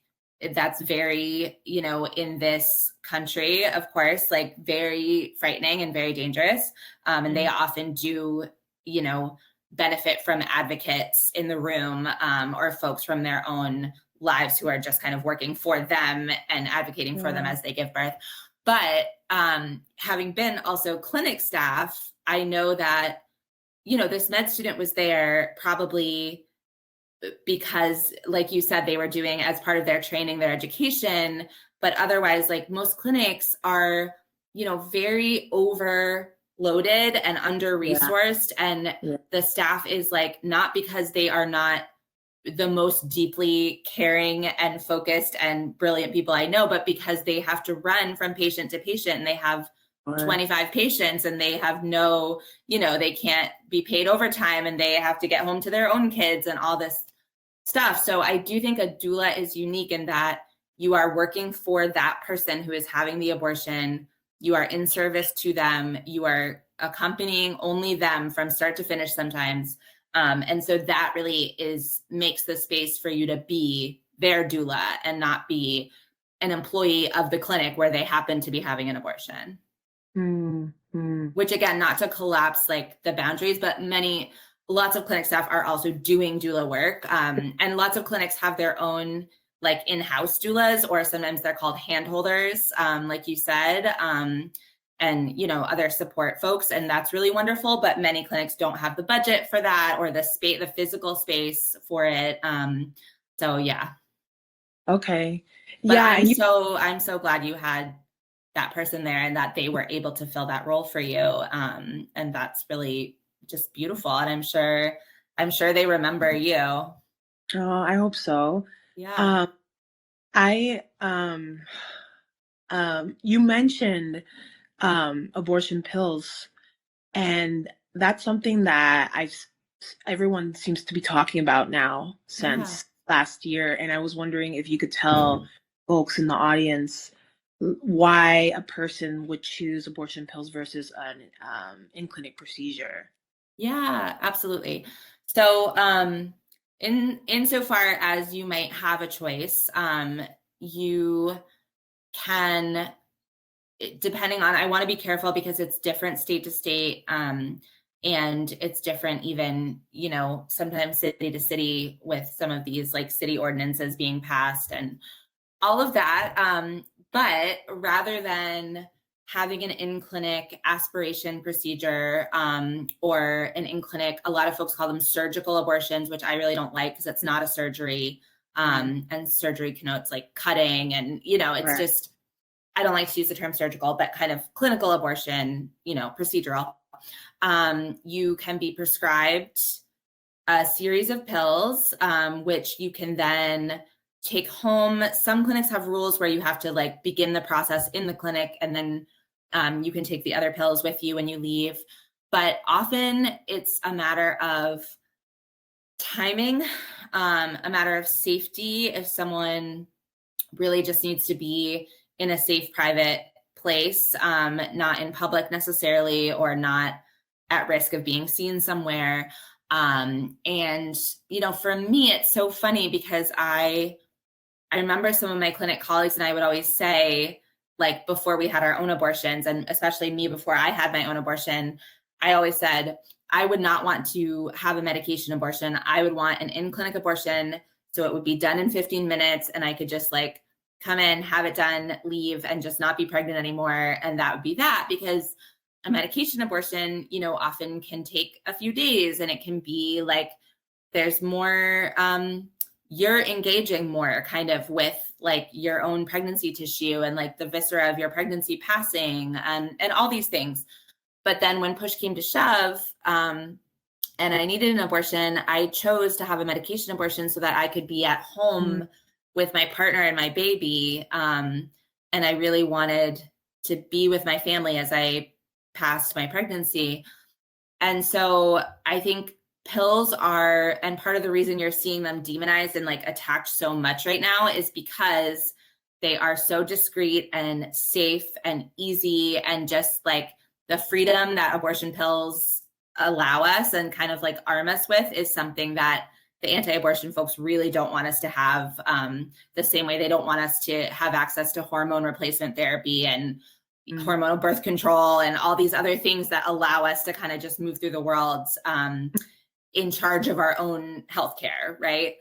that's very, in this country, of course, like very frightening and very dangerous. And they often do, benefit from advocates in the room or folks from their own lives who are just kind of working for them and advocating for them as they give birth. But having been also clinic staff, I know that, this med student was there probably because, like you said, they were doing as part of their training, their education, but otherwise, like most clinics are, very overloaded and under-resourced. And the staff is like, not because they are not the most deeply caring and focused and brilliant people I know, but because they have to run from patient to patient and they have 25 patients and they have no, they can't be paid overtime and they have to get home to their own kids and all this stuff. So I do think a doula is unique in that you are working for that person who is having the abortion. You are in service to them. You are accompanying only them from start to finish sometimes. And so that really makes the space for you to be their doula and not be an employee of the clinic where they happen to be having an abortion. Which, again, not to collapse like the boundaries, but lots of clinic staff are also doing doula work. And lots of clinics have their own like in-house doulas, or sometimes they're called handholders, like you said, and, other support folks. And that's really wonderful. But many clinics don't have the budget for that or the physical space for it. So, yeah. Okay. But yeah. I'm so glad you had that person there and that they were able to fill that role for you. And that's really just beautiful. And I'm sure they remember you. Oh, I hope so. Yeah. You mentioned abortion pills, and that's something that everyone seems to be talking about now since last year. And I was wondering if you could tell folks in the audience why a person would choose abortion pills versus an in-clinic procedure. Yeah, absolutely. So insofar as you might have a choice, you can, depending on, I want to be careful because it's different state to state, and it's different even, sometimes city to city with some of these like city ordinances being passed and all of that. But rather than having an in-clinic aspiration procedure or an in-clinic, a lot of folks call them surgical abortions, which I really don't like because it's not a surgery. And surgery connotes like cutting, and, you know, it's just, I don't like to use the term surgical, but kind of clinical abortion, you know, procedural. You can be prescribed a series of pills, which you can then take home. Some clinics have rules where you have to like begin the process in the clinic, and then you can take the other pills with you when you leave. But often it's a matter of timing, a matter of safety. If someone really just needs to be in a safe, private place, not in public necessarily, or not at risk of being seen somewhere. And, you know, for me, it's so funny because I remember some of my clinic colleagues and I would always say, like, before we had our own abortions, and especially me before I had my own abortion, I always said, I would not want to have a medication abortion. I would want an in-clinic abortion. So it would be done in 15 minutes and I could just like come in, have it done, leave, and just not be pregnant anymore. And that would be that, because a medication abortion, you know, often can take a few days, and it can be like, there's more, you're engaging more kind of with like your own pregnancy tissue and like the viscera of your pregnancy passing, and all these things. But then when push came to shove, and I needed an abortion, I chose to have a medication abortion so that I could be at home with my partner and my baby. And I really wanted to be with my family as I passed my pregnancy. And so I think pills are, and part of the reason you're seeing them demonized and like attacked so much right now is because they are so discreet and safe and easy, and just like the freedom that abortion pills allow us and kind of like arm us with is something that the anti-abortion folks really don't want us to have, the same way they don't want us to have access to hormone replacement therapy and hormonal birth control and all these other things that allow us to kind of just move through the world in charge of our own healthcare, right?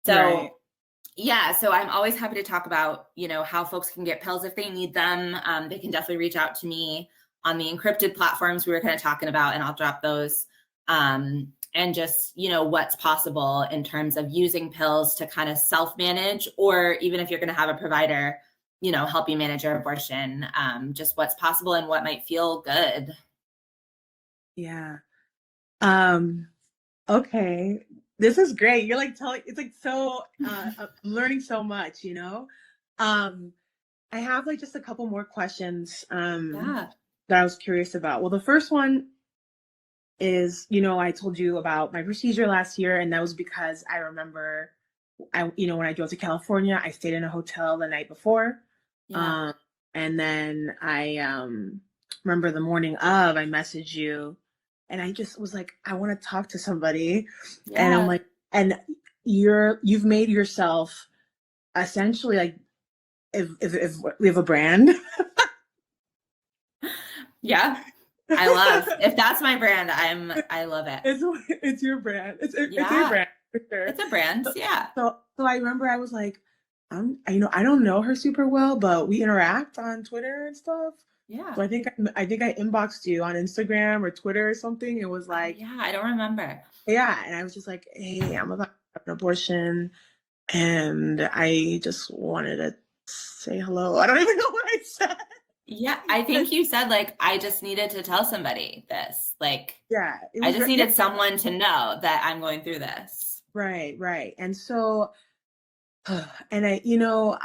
So yeah, so I'm always happy to talk about, you know, how folks can get pills if they need them. They can definitely reach out to me on the encrypted platforms we were kind of talking about, and I'll drop those. And just, you know, what's possible in terms of using pills to kind of self-manage, or even if you're going to have a provider, you know, help you manage your abortion, just what's possible and what might feel good. Yeah. Okay. This is great. You're like telling, it's like so, I'm learning so much, you know? I have like just a couple more questions that I was curious about. Well, the first one is, you know, I told you about my procedure last year, and that was because I remember, you know, when I drove to California, I stayed in a hotel the night before. And then I remember the morning of, I messaged you, and I just was like, I want to talk to somebody. And I'm like, and you've made yourself essentially like, if we have a brand. Yeah. I love, if that's my brand, I love it. It's your brand. It's a brand for sure. It's a brand. Yeah. So I remember I was like, you know, I don't know her super well, but we interact on Twitter and stuff. Yeah. So I think I inboxed you on Instagram or Twitter or something. It was like, yeah, I don't remember. Yeah. And I was just like, hey, I'm about to have an abortion, and I just wanted to say hello. I don't even know what I said. Yeah, I think you said like, I just needed to tell somebody this. Like, yeah, I just needed someone to know that I'm going through this. Right. And so, and I, you know,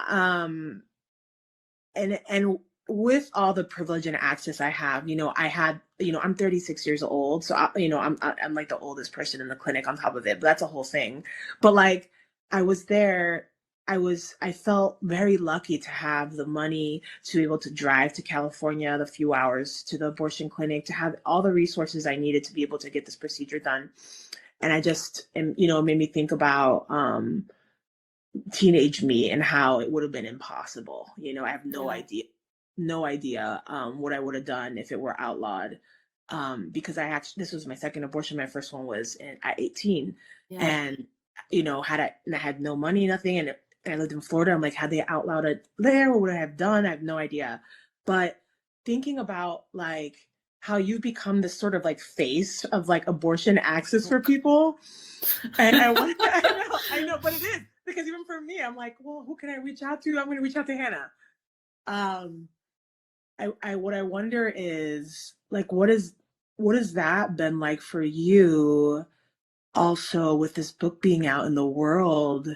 and with all the privilege and access I have, you know, I'm 36 years old. So, I'm like the oldest person in the clinic on top of it, but that's a whole thing. But like, I was there, I felt very lucky to have the money to be able to drive to California, the few hours to the abortion clinic, to have all the resources I needed to be able to get this procedure done. And I just, you know, it made me think about teenage me and how it would have been impossible. You know, I have no idea what I would have done if it were outlawed. Because this was my second abortion. My first one was at 18. And, you know, I had no money, nothing. And I lived in Florida. I'm like, had they outlawed it there, what would I have done? I have no idea. But thinking about like how you've become this sort of like face of like abortion access for people. And I know, but it is. because even for me, I'm like, well, who can I reach out to? I'm going to reach out to Hannah. What I wonder is like, what has that been like for you? Also, with this book being out in the world,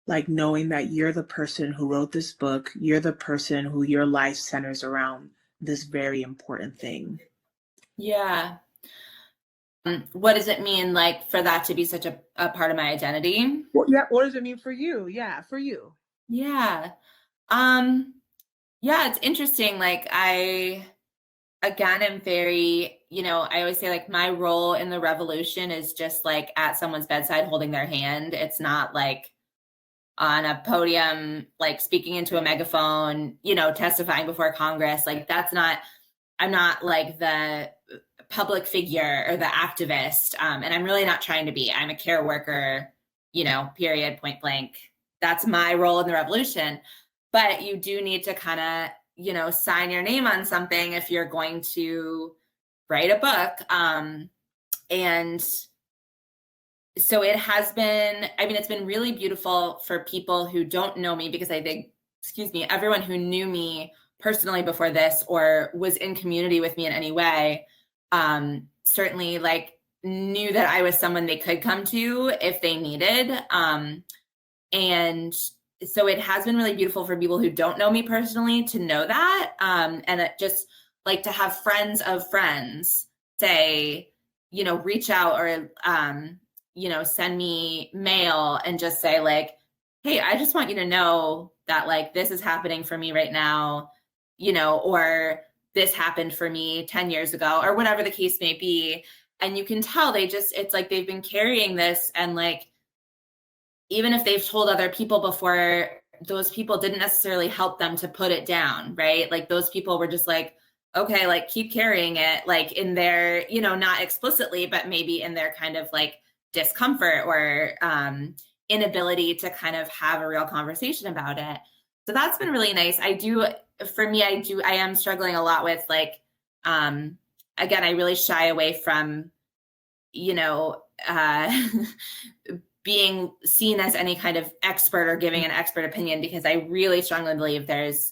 like knowing that you're the person who wrote this book, you're the person who your life centers around this very important thing. Yeah. What does it mean, like, for that to be such a part of my identity? Well, yeah. What does it mean for you? Yeah, for you. Yeah. Yeah, it's interesting. Like, I, again, am very, I always say, like, my role in the revolution is just like at someone's bedside holding their hand. It's not like on a podium, like speaking into a megaphone, testifying before Congress. Like, I'm not like the public figure or the activist. And I'm really not trying to be. I'm a care worker, period, point blank. That's my role in the revolution. But you do need to kind of, sign your name on something if you're going to write a book. And so it has been, it's been really beautiful for people who don't know me, because I think, everyone who knew me personally before this or was in community with me in any way, certainly like knew that I was someone they could come to if they needed. And so it has been really beautiful for people who don't know me personally to know that. And it just like to have friends of friends say, reach out or, send me mail and just say like, hey, I just want you to know that like, this is happening for me right now, or this happened for me 10 years ago or whatever the case may be. And you can tell it's like they've been carrying this, and like, even if they've told other people before, those people didn't necessarily help them to put it down, right? Like those people were just like, okay, like keep carrying it, like in their, not explicitly, but maybe in their kind of like discomfort or inability to kind of have a real conversation about it. So that's been really nice. I am struggling a lot with like, again, I really shy away from, being seen as any kind of expert or giving an expert opinion, because I really strongly believe there's,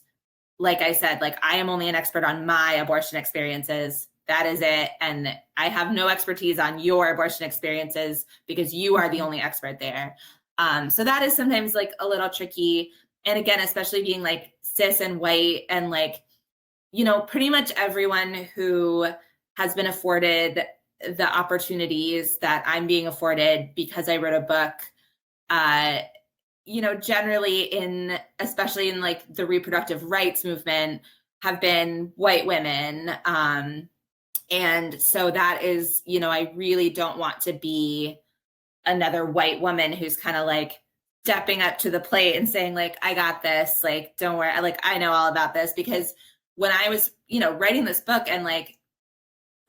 like I said, like I am only an expert on my abortion experiences. That is it. And I have no expertise on your abortion experiences because you are the only expert there. So that is sometimes like a little tricky. And again, especially being like cis and white and like, pretty much everyone who has been afforded the opportunities that I'm being afforded because I wrote a book, generally especially in like the reproductive rights movement, have been white women. And so that is, I really don't want to be another white woman who's kind of like stepping up to the plate and saying like, I got this, like, don't worry. Like, I know all about this, because when I was, writing this book and like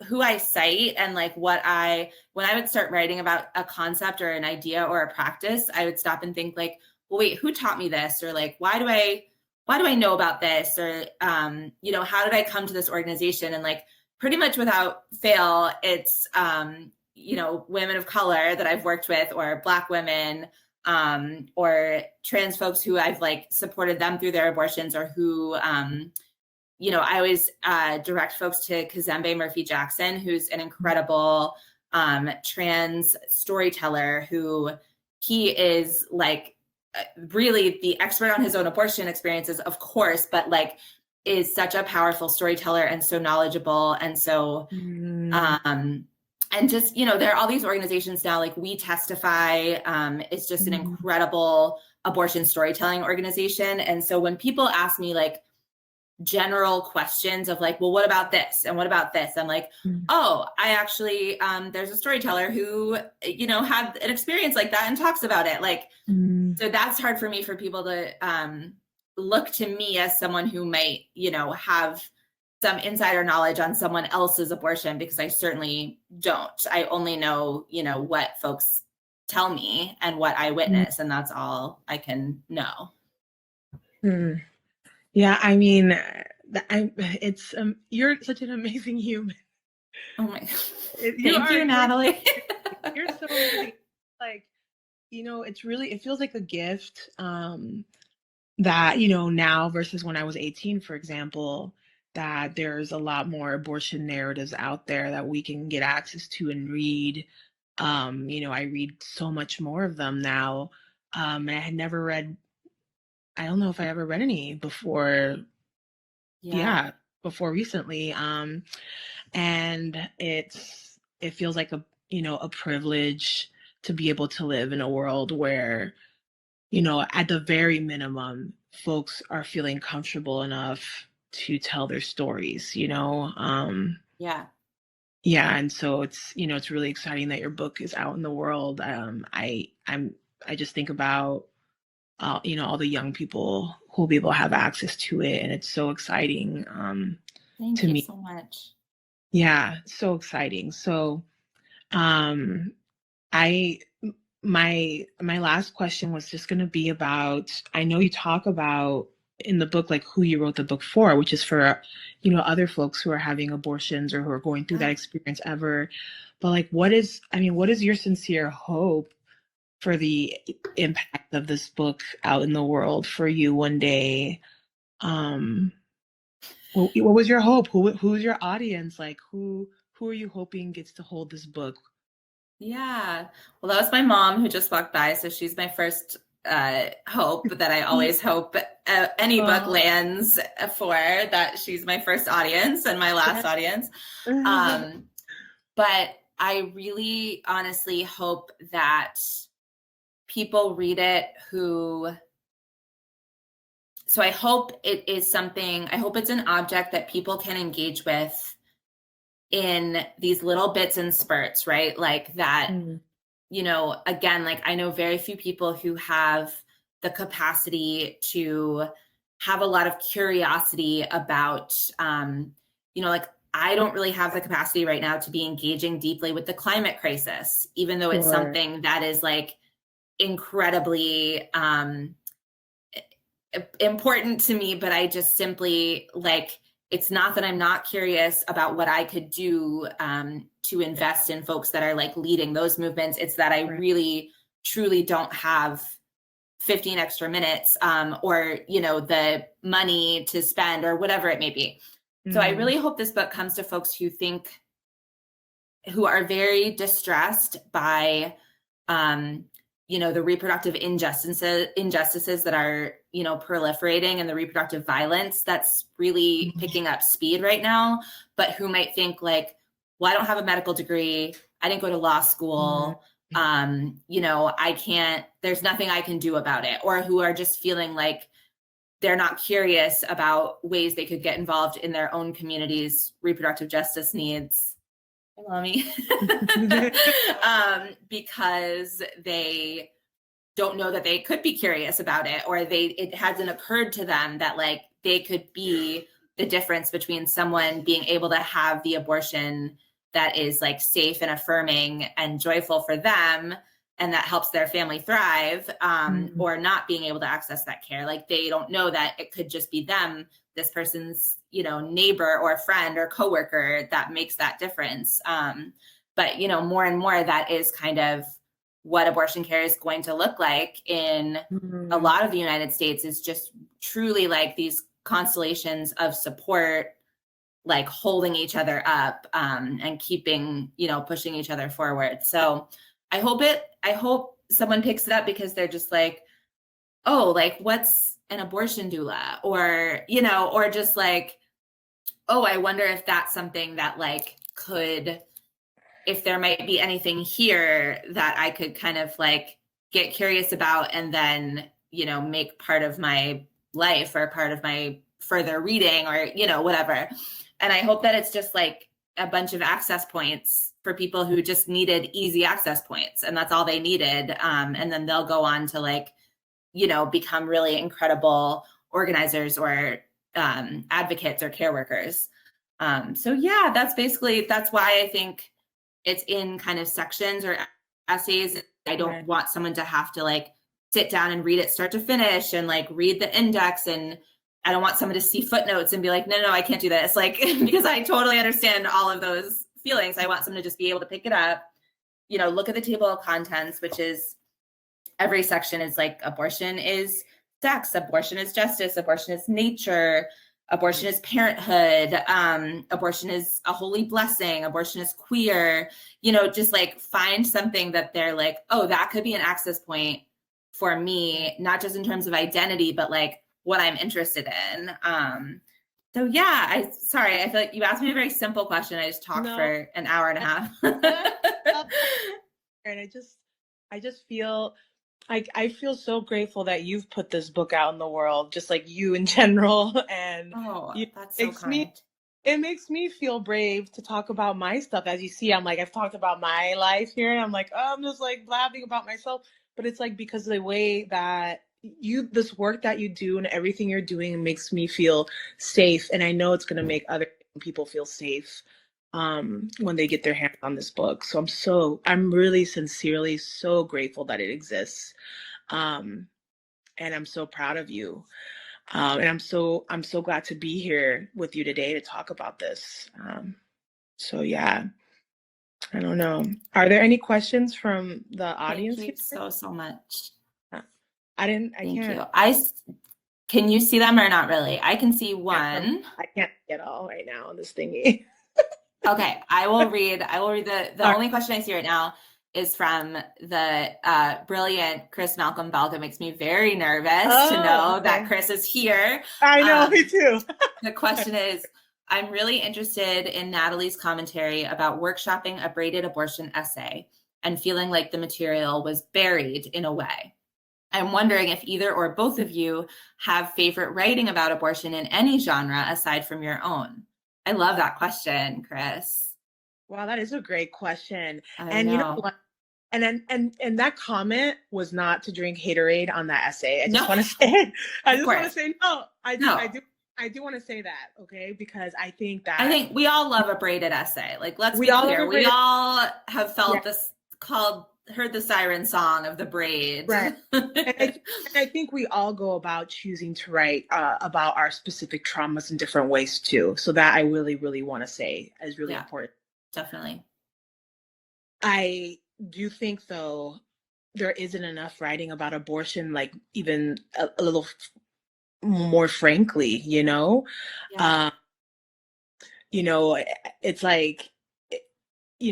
who I cite and like when I would start writing about a concept or an idea or a practice, I would stop and think like, well, wait, who taught me this? Or like, why do I know about this? Or, how did I come to this organization? And like, pretty much without fail, it's, women of color that I've worked with, or Black women, or trans folks who I've like supported them through their abortions, or who, I always direct folks to Kazembe Murphy-Jackson, who's an incredible trans storyteller, who he is like really the expert on his own abortion experiences, of course, but like is such a powerful storyteller and so knowledgeable. And so, and just, there are all these organizations now, like We Testify, it's just an incredible abortion storytelling organization. And so when people ask me like general questions of like, well, what about this? And what about this? I'm like, oh, I actually, there's a storyteller who, had an experience like that and talks about it. Like, so that's hard for me, for people to look to me as someone who might, have some insider knowledge on someone else's abortion, because I certainly don't. I only know, what folks tell me and what I witness, and that's all I can know. Yeah, you're such an amazing human. Oh my God. Thank you, Natalie. You're so amazing. Like, it feels like a gift, that, now versus when I was 18, for example, that there's a lot more abortion narratives out there that we can get access to and read. I read so much more of them now. And I had never read, I don't know if I ever read any before. Yeah, before recently. And it feels like a privilege to be able to live in a world where, at the very minimum, folks are feeling comfortable enough to tell their stories, Yeah. Yeah, and so it's really exciting that your book is out in the world. I just think about all the young people who will be able to have access to it, and it's so exciting Thank to you me. so much. Yeah, so exciting. So, I my last question was just going to be about, I know you talk about in the book like who you wrote the book for, which is for other folks who are having abortions or who are going through that experience ever. But like, what is your sincere hope for the impact of this book out in the world for you one day? What was your hope? Who's your audience? Like, who are you hoping gets to hold this book? Yeah. Well, that was my mom who just walked by. So she's my first hope that I always hope any book lands for, that she's my first audience and my last audience. But I really honestly hope that people read it so I hope it is something, I hope it's an object that people can engage with in these little bits and spurts, right? Like that, again, like I know very few people who have the capacity to have a lot of curiosity about, like I don't really have the capacity right now to be engaging deeply with the climate crisis, even though it's something that is like incredibly important to me, but I just simply like, it's not that I'm not curious about what I could do to invest in folks that are like leading those movements. It's that I really, truly don't have 15 extra minutes or, the money to spend or whatever it may be. So I really hope this book comes to folks who are very distressed by, the reproductive injustices that are, proliferating, and the reproductive violence that's really picking up speed right now, but who might think like, well, I don't have a medical degree. I didn't go to law school. I can't, there's nothing I can do about it. Or who are just feeling like they're not curious about ways they could get involved in their own community's reproductive justice needs. Hey, mommy. Because they don't know that they could be curious about it, or it hasn't occurred to them that like they could be the difference between someone being able to have the abortion that is like safe and affirming and joyful for them, and that helps their family thrive, or not being able to access that care. Like they don't know that it could just be them, this person's, neighbor or friend or coworker, that makes that difference. But, more and more that is kind of what abortion care is going to look like in a lot of the United States, is just truly like these constellations of support, like holding each other up and keeping, pushing each other forward. So I hope someone picks it up because they're just like, oh, like what's an abortion doula? Or, or just like, oh, I wonder if that's something that like if there might be anything here that I could kind of like get curious about and then, make part of my life or part of my further reading or, whatever. And I hope that it's just like a bunch of access points for people who just needed easy access points, and that's all they needed. And then they'll go on to like, become really incredible organizers or advocates or care workers. So yeah, that's why I think it's in kind of sections or essays. I don't want someone to have to like sit down and read it start to finish and like read the index, and I don't want someone to see footnotes and be like, no, I can't do this. Like, because I totally understand all of those feelings. I want someone to just be able to pick it up, look at the table of contents, which is every section is like, abortion is sex, abortion is justice, abortion is nature, abortion is parenthood, abortion is a holy blessing, abortion is queer, just like find something that they're like, oh, that could be an access point for me, not just in terms of identity, but like what I'm interested in. So yeah, I feel like you asked me a very simple question. I just talked for an hour and a half. And I just feel I feel so grateful that you've put this book out in the world, just like you in general. And that's so kind. It makes me feel brave to talk about my stuff. As you see, I'm like, I've talked about my life here, and I'm like, oh, I'm just like blabbing about myself. But it's like, because of the way that this work that you do and everything you're doing makes me feel safe. And I know it's going to make other people feel safe when they get their hands on this book. So I'm really sincerely so grateful that it exists. And I'm so proud of you. And I'm so glad to be here with you today to talk about this. So yeah, I don't know. Are there any questions from the audience? Thank you so much. Thank you. Can you see them or not really? I can see one. I can't see it all right now on this thingy. Okay, I will read the only question I see right now is from the brilliant Chris Malcolm Balk. It makes me very nervous to know that Chris is here. I know, me too. The question is, I'm really interested in Natalie's commentary about workshopping a braided abortion essay and feeling like the material was buried in a way. I'm wondering if either or both of you have favorite writing about abortion in any genre aside from your own. I love that question, Chris. Wow, that is a great question. And you know what? And that comment was not to drink Haterade on that essay. I just want to say, I do want to say that, okay? Because I think we all love a braided essay. Like, let's be clear. We all have felt heard the siren song of the braids. Right. and I think we all go about choosing to write about our specific traumas in different ways too. So that I really, really want to say is really important. Definitely. I do think, though, there isn't enough writing about abortion, like even a little more frankly, it's like,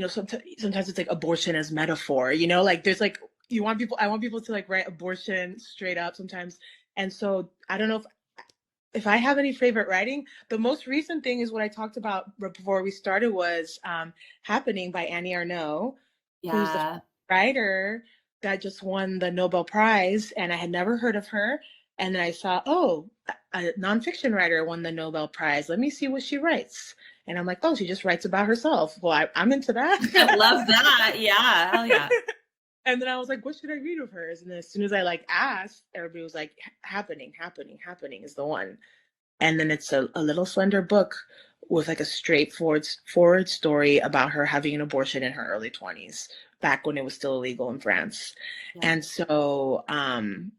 sometimes it's like abortion as metaphor, like there's like, I want people to like write abortion straight up sometimes. And so I don't know if I have any favorite writing. The most recent thing is what I talked about before we started was Happening by Annie Arnaud, who's the writer that just won the Nobel Prize. And I had never heard of her. And then I saw, a nonfiction writer won the Nobel Prize. Let me see what she writes. And I'm like, oh, she just writes about herself. Well, I'm into that. I love that. Yeah. Hell yeah. And then I was like, what should I read of hers? And then as soon as I asked, everybody was like, Happening is the one. And then it's a little slender book with like a straightforward story about her having an abortion in her early 20s, back when it was still illegal in France. Yeah. And so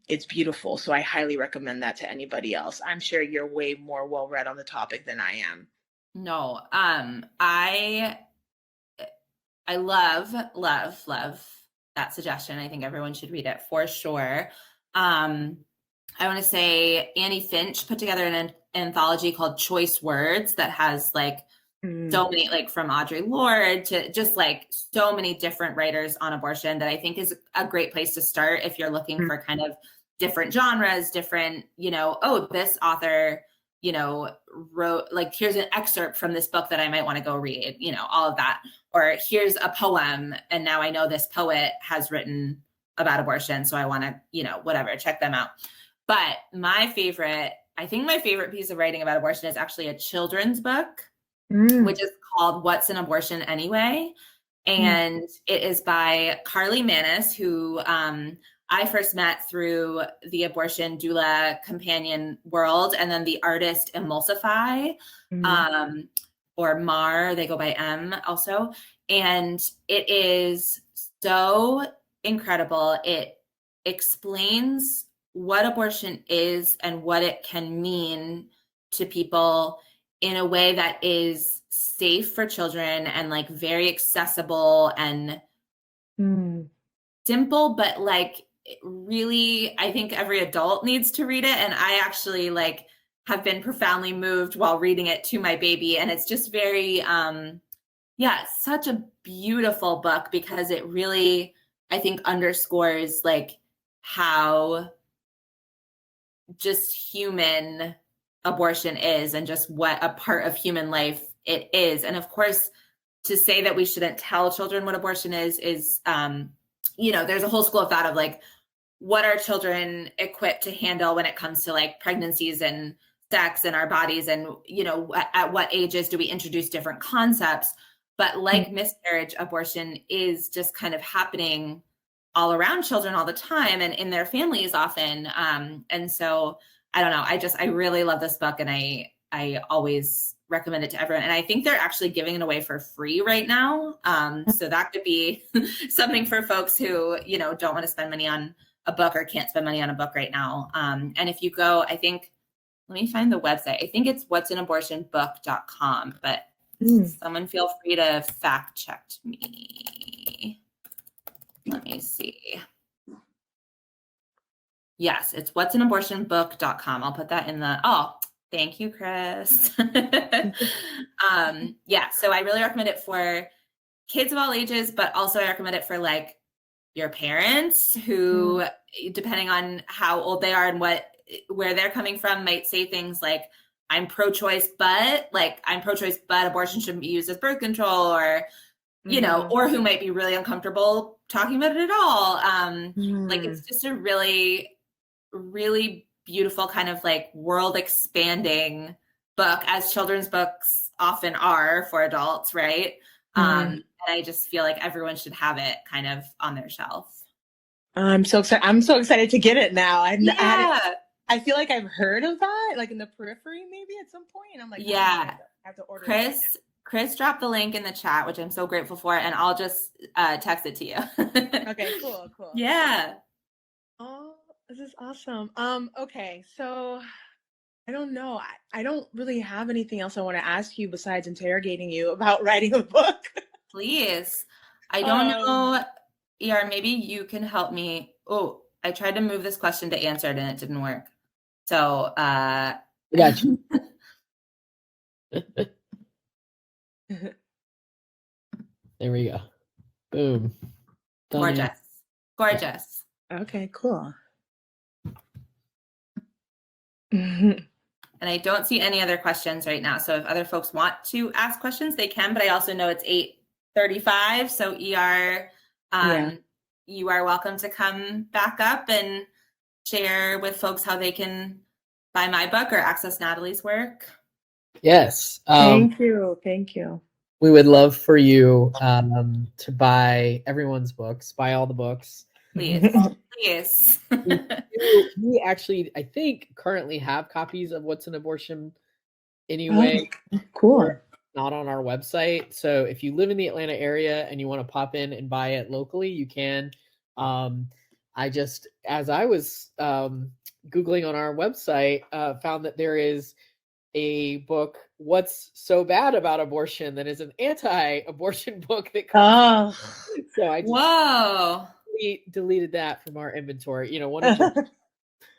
it's beautiful. So I highly recommend that to anybody else. I'm sure you're way more well-read on the topic than I am. No, I love that suggestion. I think everyone should read it for sure. I want to say Annie Finch put together an anthology called Choice Words that has like so many, like from Audre Lorde to just like so many different writers on abortion, that I think is a great place to start if you're looking for kind of different genres, different, this author, wrote, like, here's an excerpt from this book that I might want to go read, all of that. Or here's a poem, and now I know this poet has written about abortion, so I want to, whatever, check them out. But I think my favorite piece of writing about abortion is actually a children's book, which is called What's an Abortion Anyway? And it is by Carly Manis, who I first met through the Abortion Doula companion world, and then the artist Emulsify, or Mar, they go by M also. And it is so incredible. It explains what abortion is and what it can mean to people in a way that is safe for children and like very accessible and simple, but like really, I think every adult needs to read it. And I actually like have been profoundly moved while reading it to my baby. And it's just very, yeah, such a beautiful book because it really, I think, underscores like how just human abortion is and just what a part of human life it is. And of course, to say that we shouldn't tell children what abortion is, you know, there's a whole school of thought of like, what are children equipped to handle when it comes to like pregnancies and sex and our bodies? And, you know, at what ages do we introduce different concepts? But like miscarriage, abortion is just kind of happening all around children all the time and in their families often. And so I don't know, I really love this book and I always recommend it to everyone. And I think they're actually giving it away for free right now. So that could be something for folks who, you know, don't want to spend money on a book or can't spend money on a book right now. And if you go, I think, let me find the website. I think it's whatsanabortionbook.com, but someone feel free to fact check me. Let me see. Yes, it's whatsanabortionbook.com. I'll put that in the, oh, thank you, Chris. Yeah, so I really recommend it for kids of all ages, but also I recommend it for like your parents who, depending on how old they are and where they're coming from, might say things like, I'm pro-choice, but abortion shouldn't be used as birth control, or, you know, or who might be really uncomfortable talking about it at all. Like it's just a really, really beautiful kind of like world expanding book, as children's books often are for adults, right? And I just feel like everyone should have it kind of on their shelf. I'm so excited. I'm so excited to get it now. I feel like I've heard of that, like in the periphery, maybe at some point. And I'm like, yeah, I have to order Chris dropped the link in the chat, which I'm so grateful for, and I'll just text it to you. Okay, cool. Yeah. Oh, this is awesome. Okay, so I don't know. I don't really have anything else I want to ask you besides interrogating you about writing a book. Please. I don't know. Yeah, maybe you can help me. Oh, I tried to move this question to answered and it didn't work. So I got you. There we go. Boom. Done. Gorgeous. Okay, cool. And I don't see any other questions right now. So if other folks want to ask questions, they can, but I also know it's 8:35. So ER, you are welcome to come back up and share with folks how they can buy my book or access Natalie's work. Yes. Thank you. We would love for you to buy everyone's books, buy all the books. Please. We actually, I think, currently have copies of What's an Abortion anyway. Cool. Not on our website. So if you live in the Atlanta area and you want to pop in and buy it locally, you can. I just, as I was Googling on our website, found that there is a book, What's So Bad About Abortion, that is an anti-abortion book that comes. So I just deleted that from our inventory. You know, one of the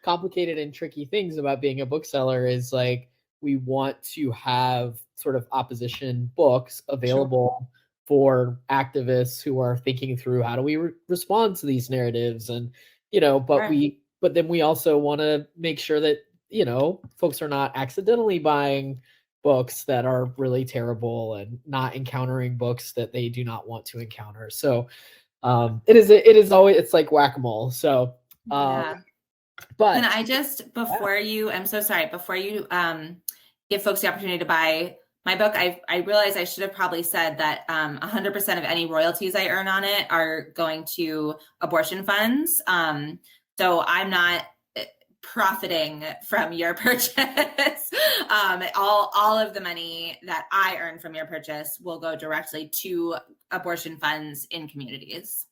complicated and tricky things about being a bookseller is like we want to have sort of opposition books available for activists who are thinking through how do we respond to these narratives, and you know, but then we also want to make sure that, you know, folks are not accidentally buying books that are really terrible and not encountering books that they do not want to encounter. So it is always, it's like whack-a-mole. So but can I just, before you give folks the opportunity to buy my book, I realized I should have probably said that 100% of any royalties I earn on it are going to abortion funds. So I'm not profiting from your purchase. All of the money that I earn from your purchase will go directly to abortion funds in communities.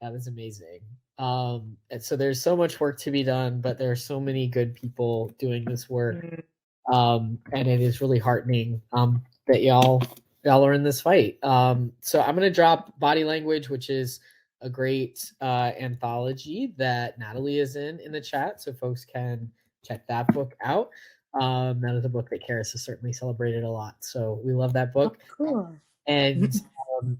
That is amazing. So there's so much work to be done, but there are so many good people doing this work. And it is really heartening that y'all are in this fight. So I'm going to drop Body Language, which is a great anthology that Natalie is in the chat, so folks can check that book out. That is a book that Charis has certainly celebrated a lot, so we love that book. Oh, cool. And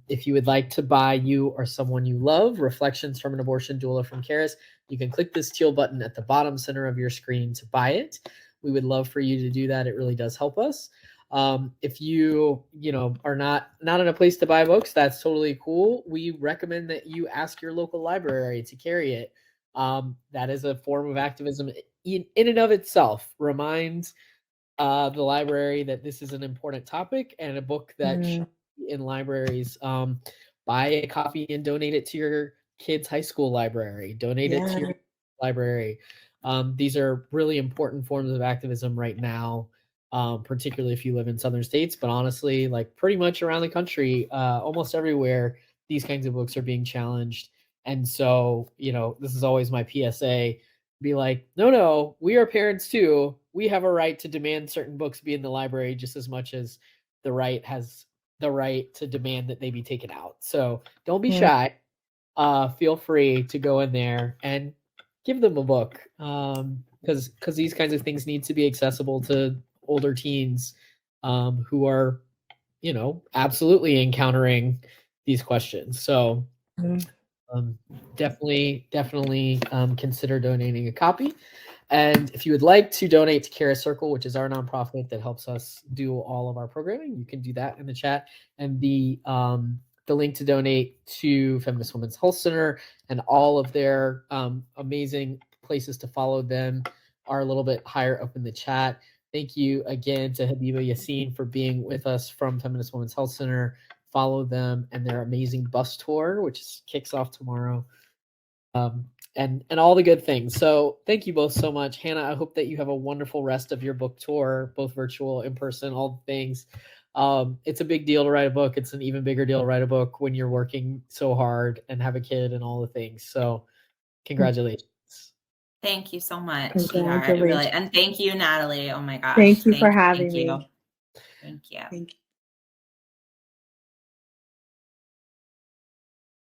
if you would like to buy you or someone you love Reflections from an Abortion Doula from Charis, you can click this teal button at the bottom center of your screen to buy it. We would love for you to do that. It really does help us. If you are not in a place to buy books, that's totally cool. We recommend that you ask your local library to carry it. That is a form of activism in and of itself. Reminds the library that this is an important topic and a book that should be in libraries. Buy a copy and donate it to your kid's high school library. Donate it to your library. These are really important forms of activism right now, particularly if you live in southern states, but honestly, like pretty much around the country, almost everywhere, these kinds of books are being challenged. And so, this is always my PSA. Be like, no, we are parents too. We have a right to demand certain books be in the library just as much as the right has the right to demand that they be taken out. So don't be shy. Feel free to go in there and give them a book, because these kinds of things need to be accessible to older teens who are, absolutely encountering these questions. So definitely consider donating a copy. And if you would like to donate to Charis Circle, which is our nonprofit that helps us do all of our programming, you can do that in the chat. And the link to donate to Feminist Women's Health Center and all of their amazing places to follow them are a little bit higher up in the chat. Thank you again to Habiba Yassin for being with us from Feminist Women's Health Center. Follow them and their amazing bus tour, which kicks off tomorrow. And all the good things. So thank you both so much. Hannah, I hope that you have a wonderful rest of your book tour, both virtual, in person, all the things. It's a big deal to write a book. It's an even bigger deal to write a book when you're working so hard and have a kid and all the things. So congratulations. Thank you so much. Yeah, really. And thank you, Natalie. Oh my gosh. Thank you for having me. Thank you. Thank you.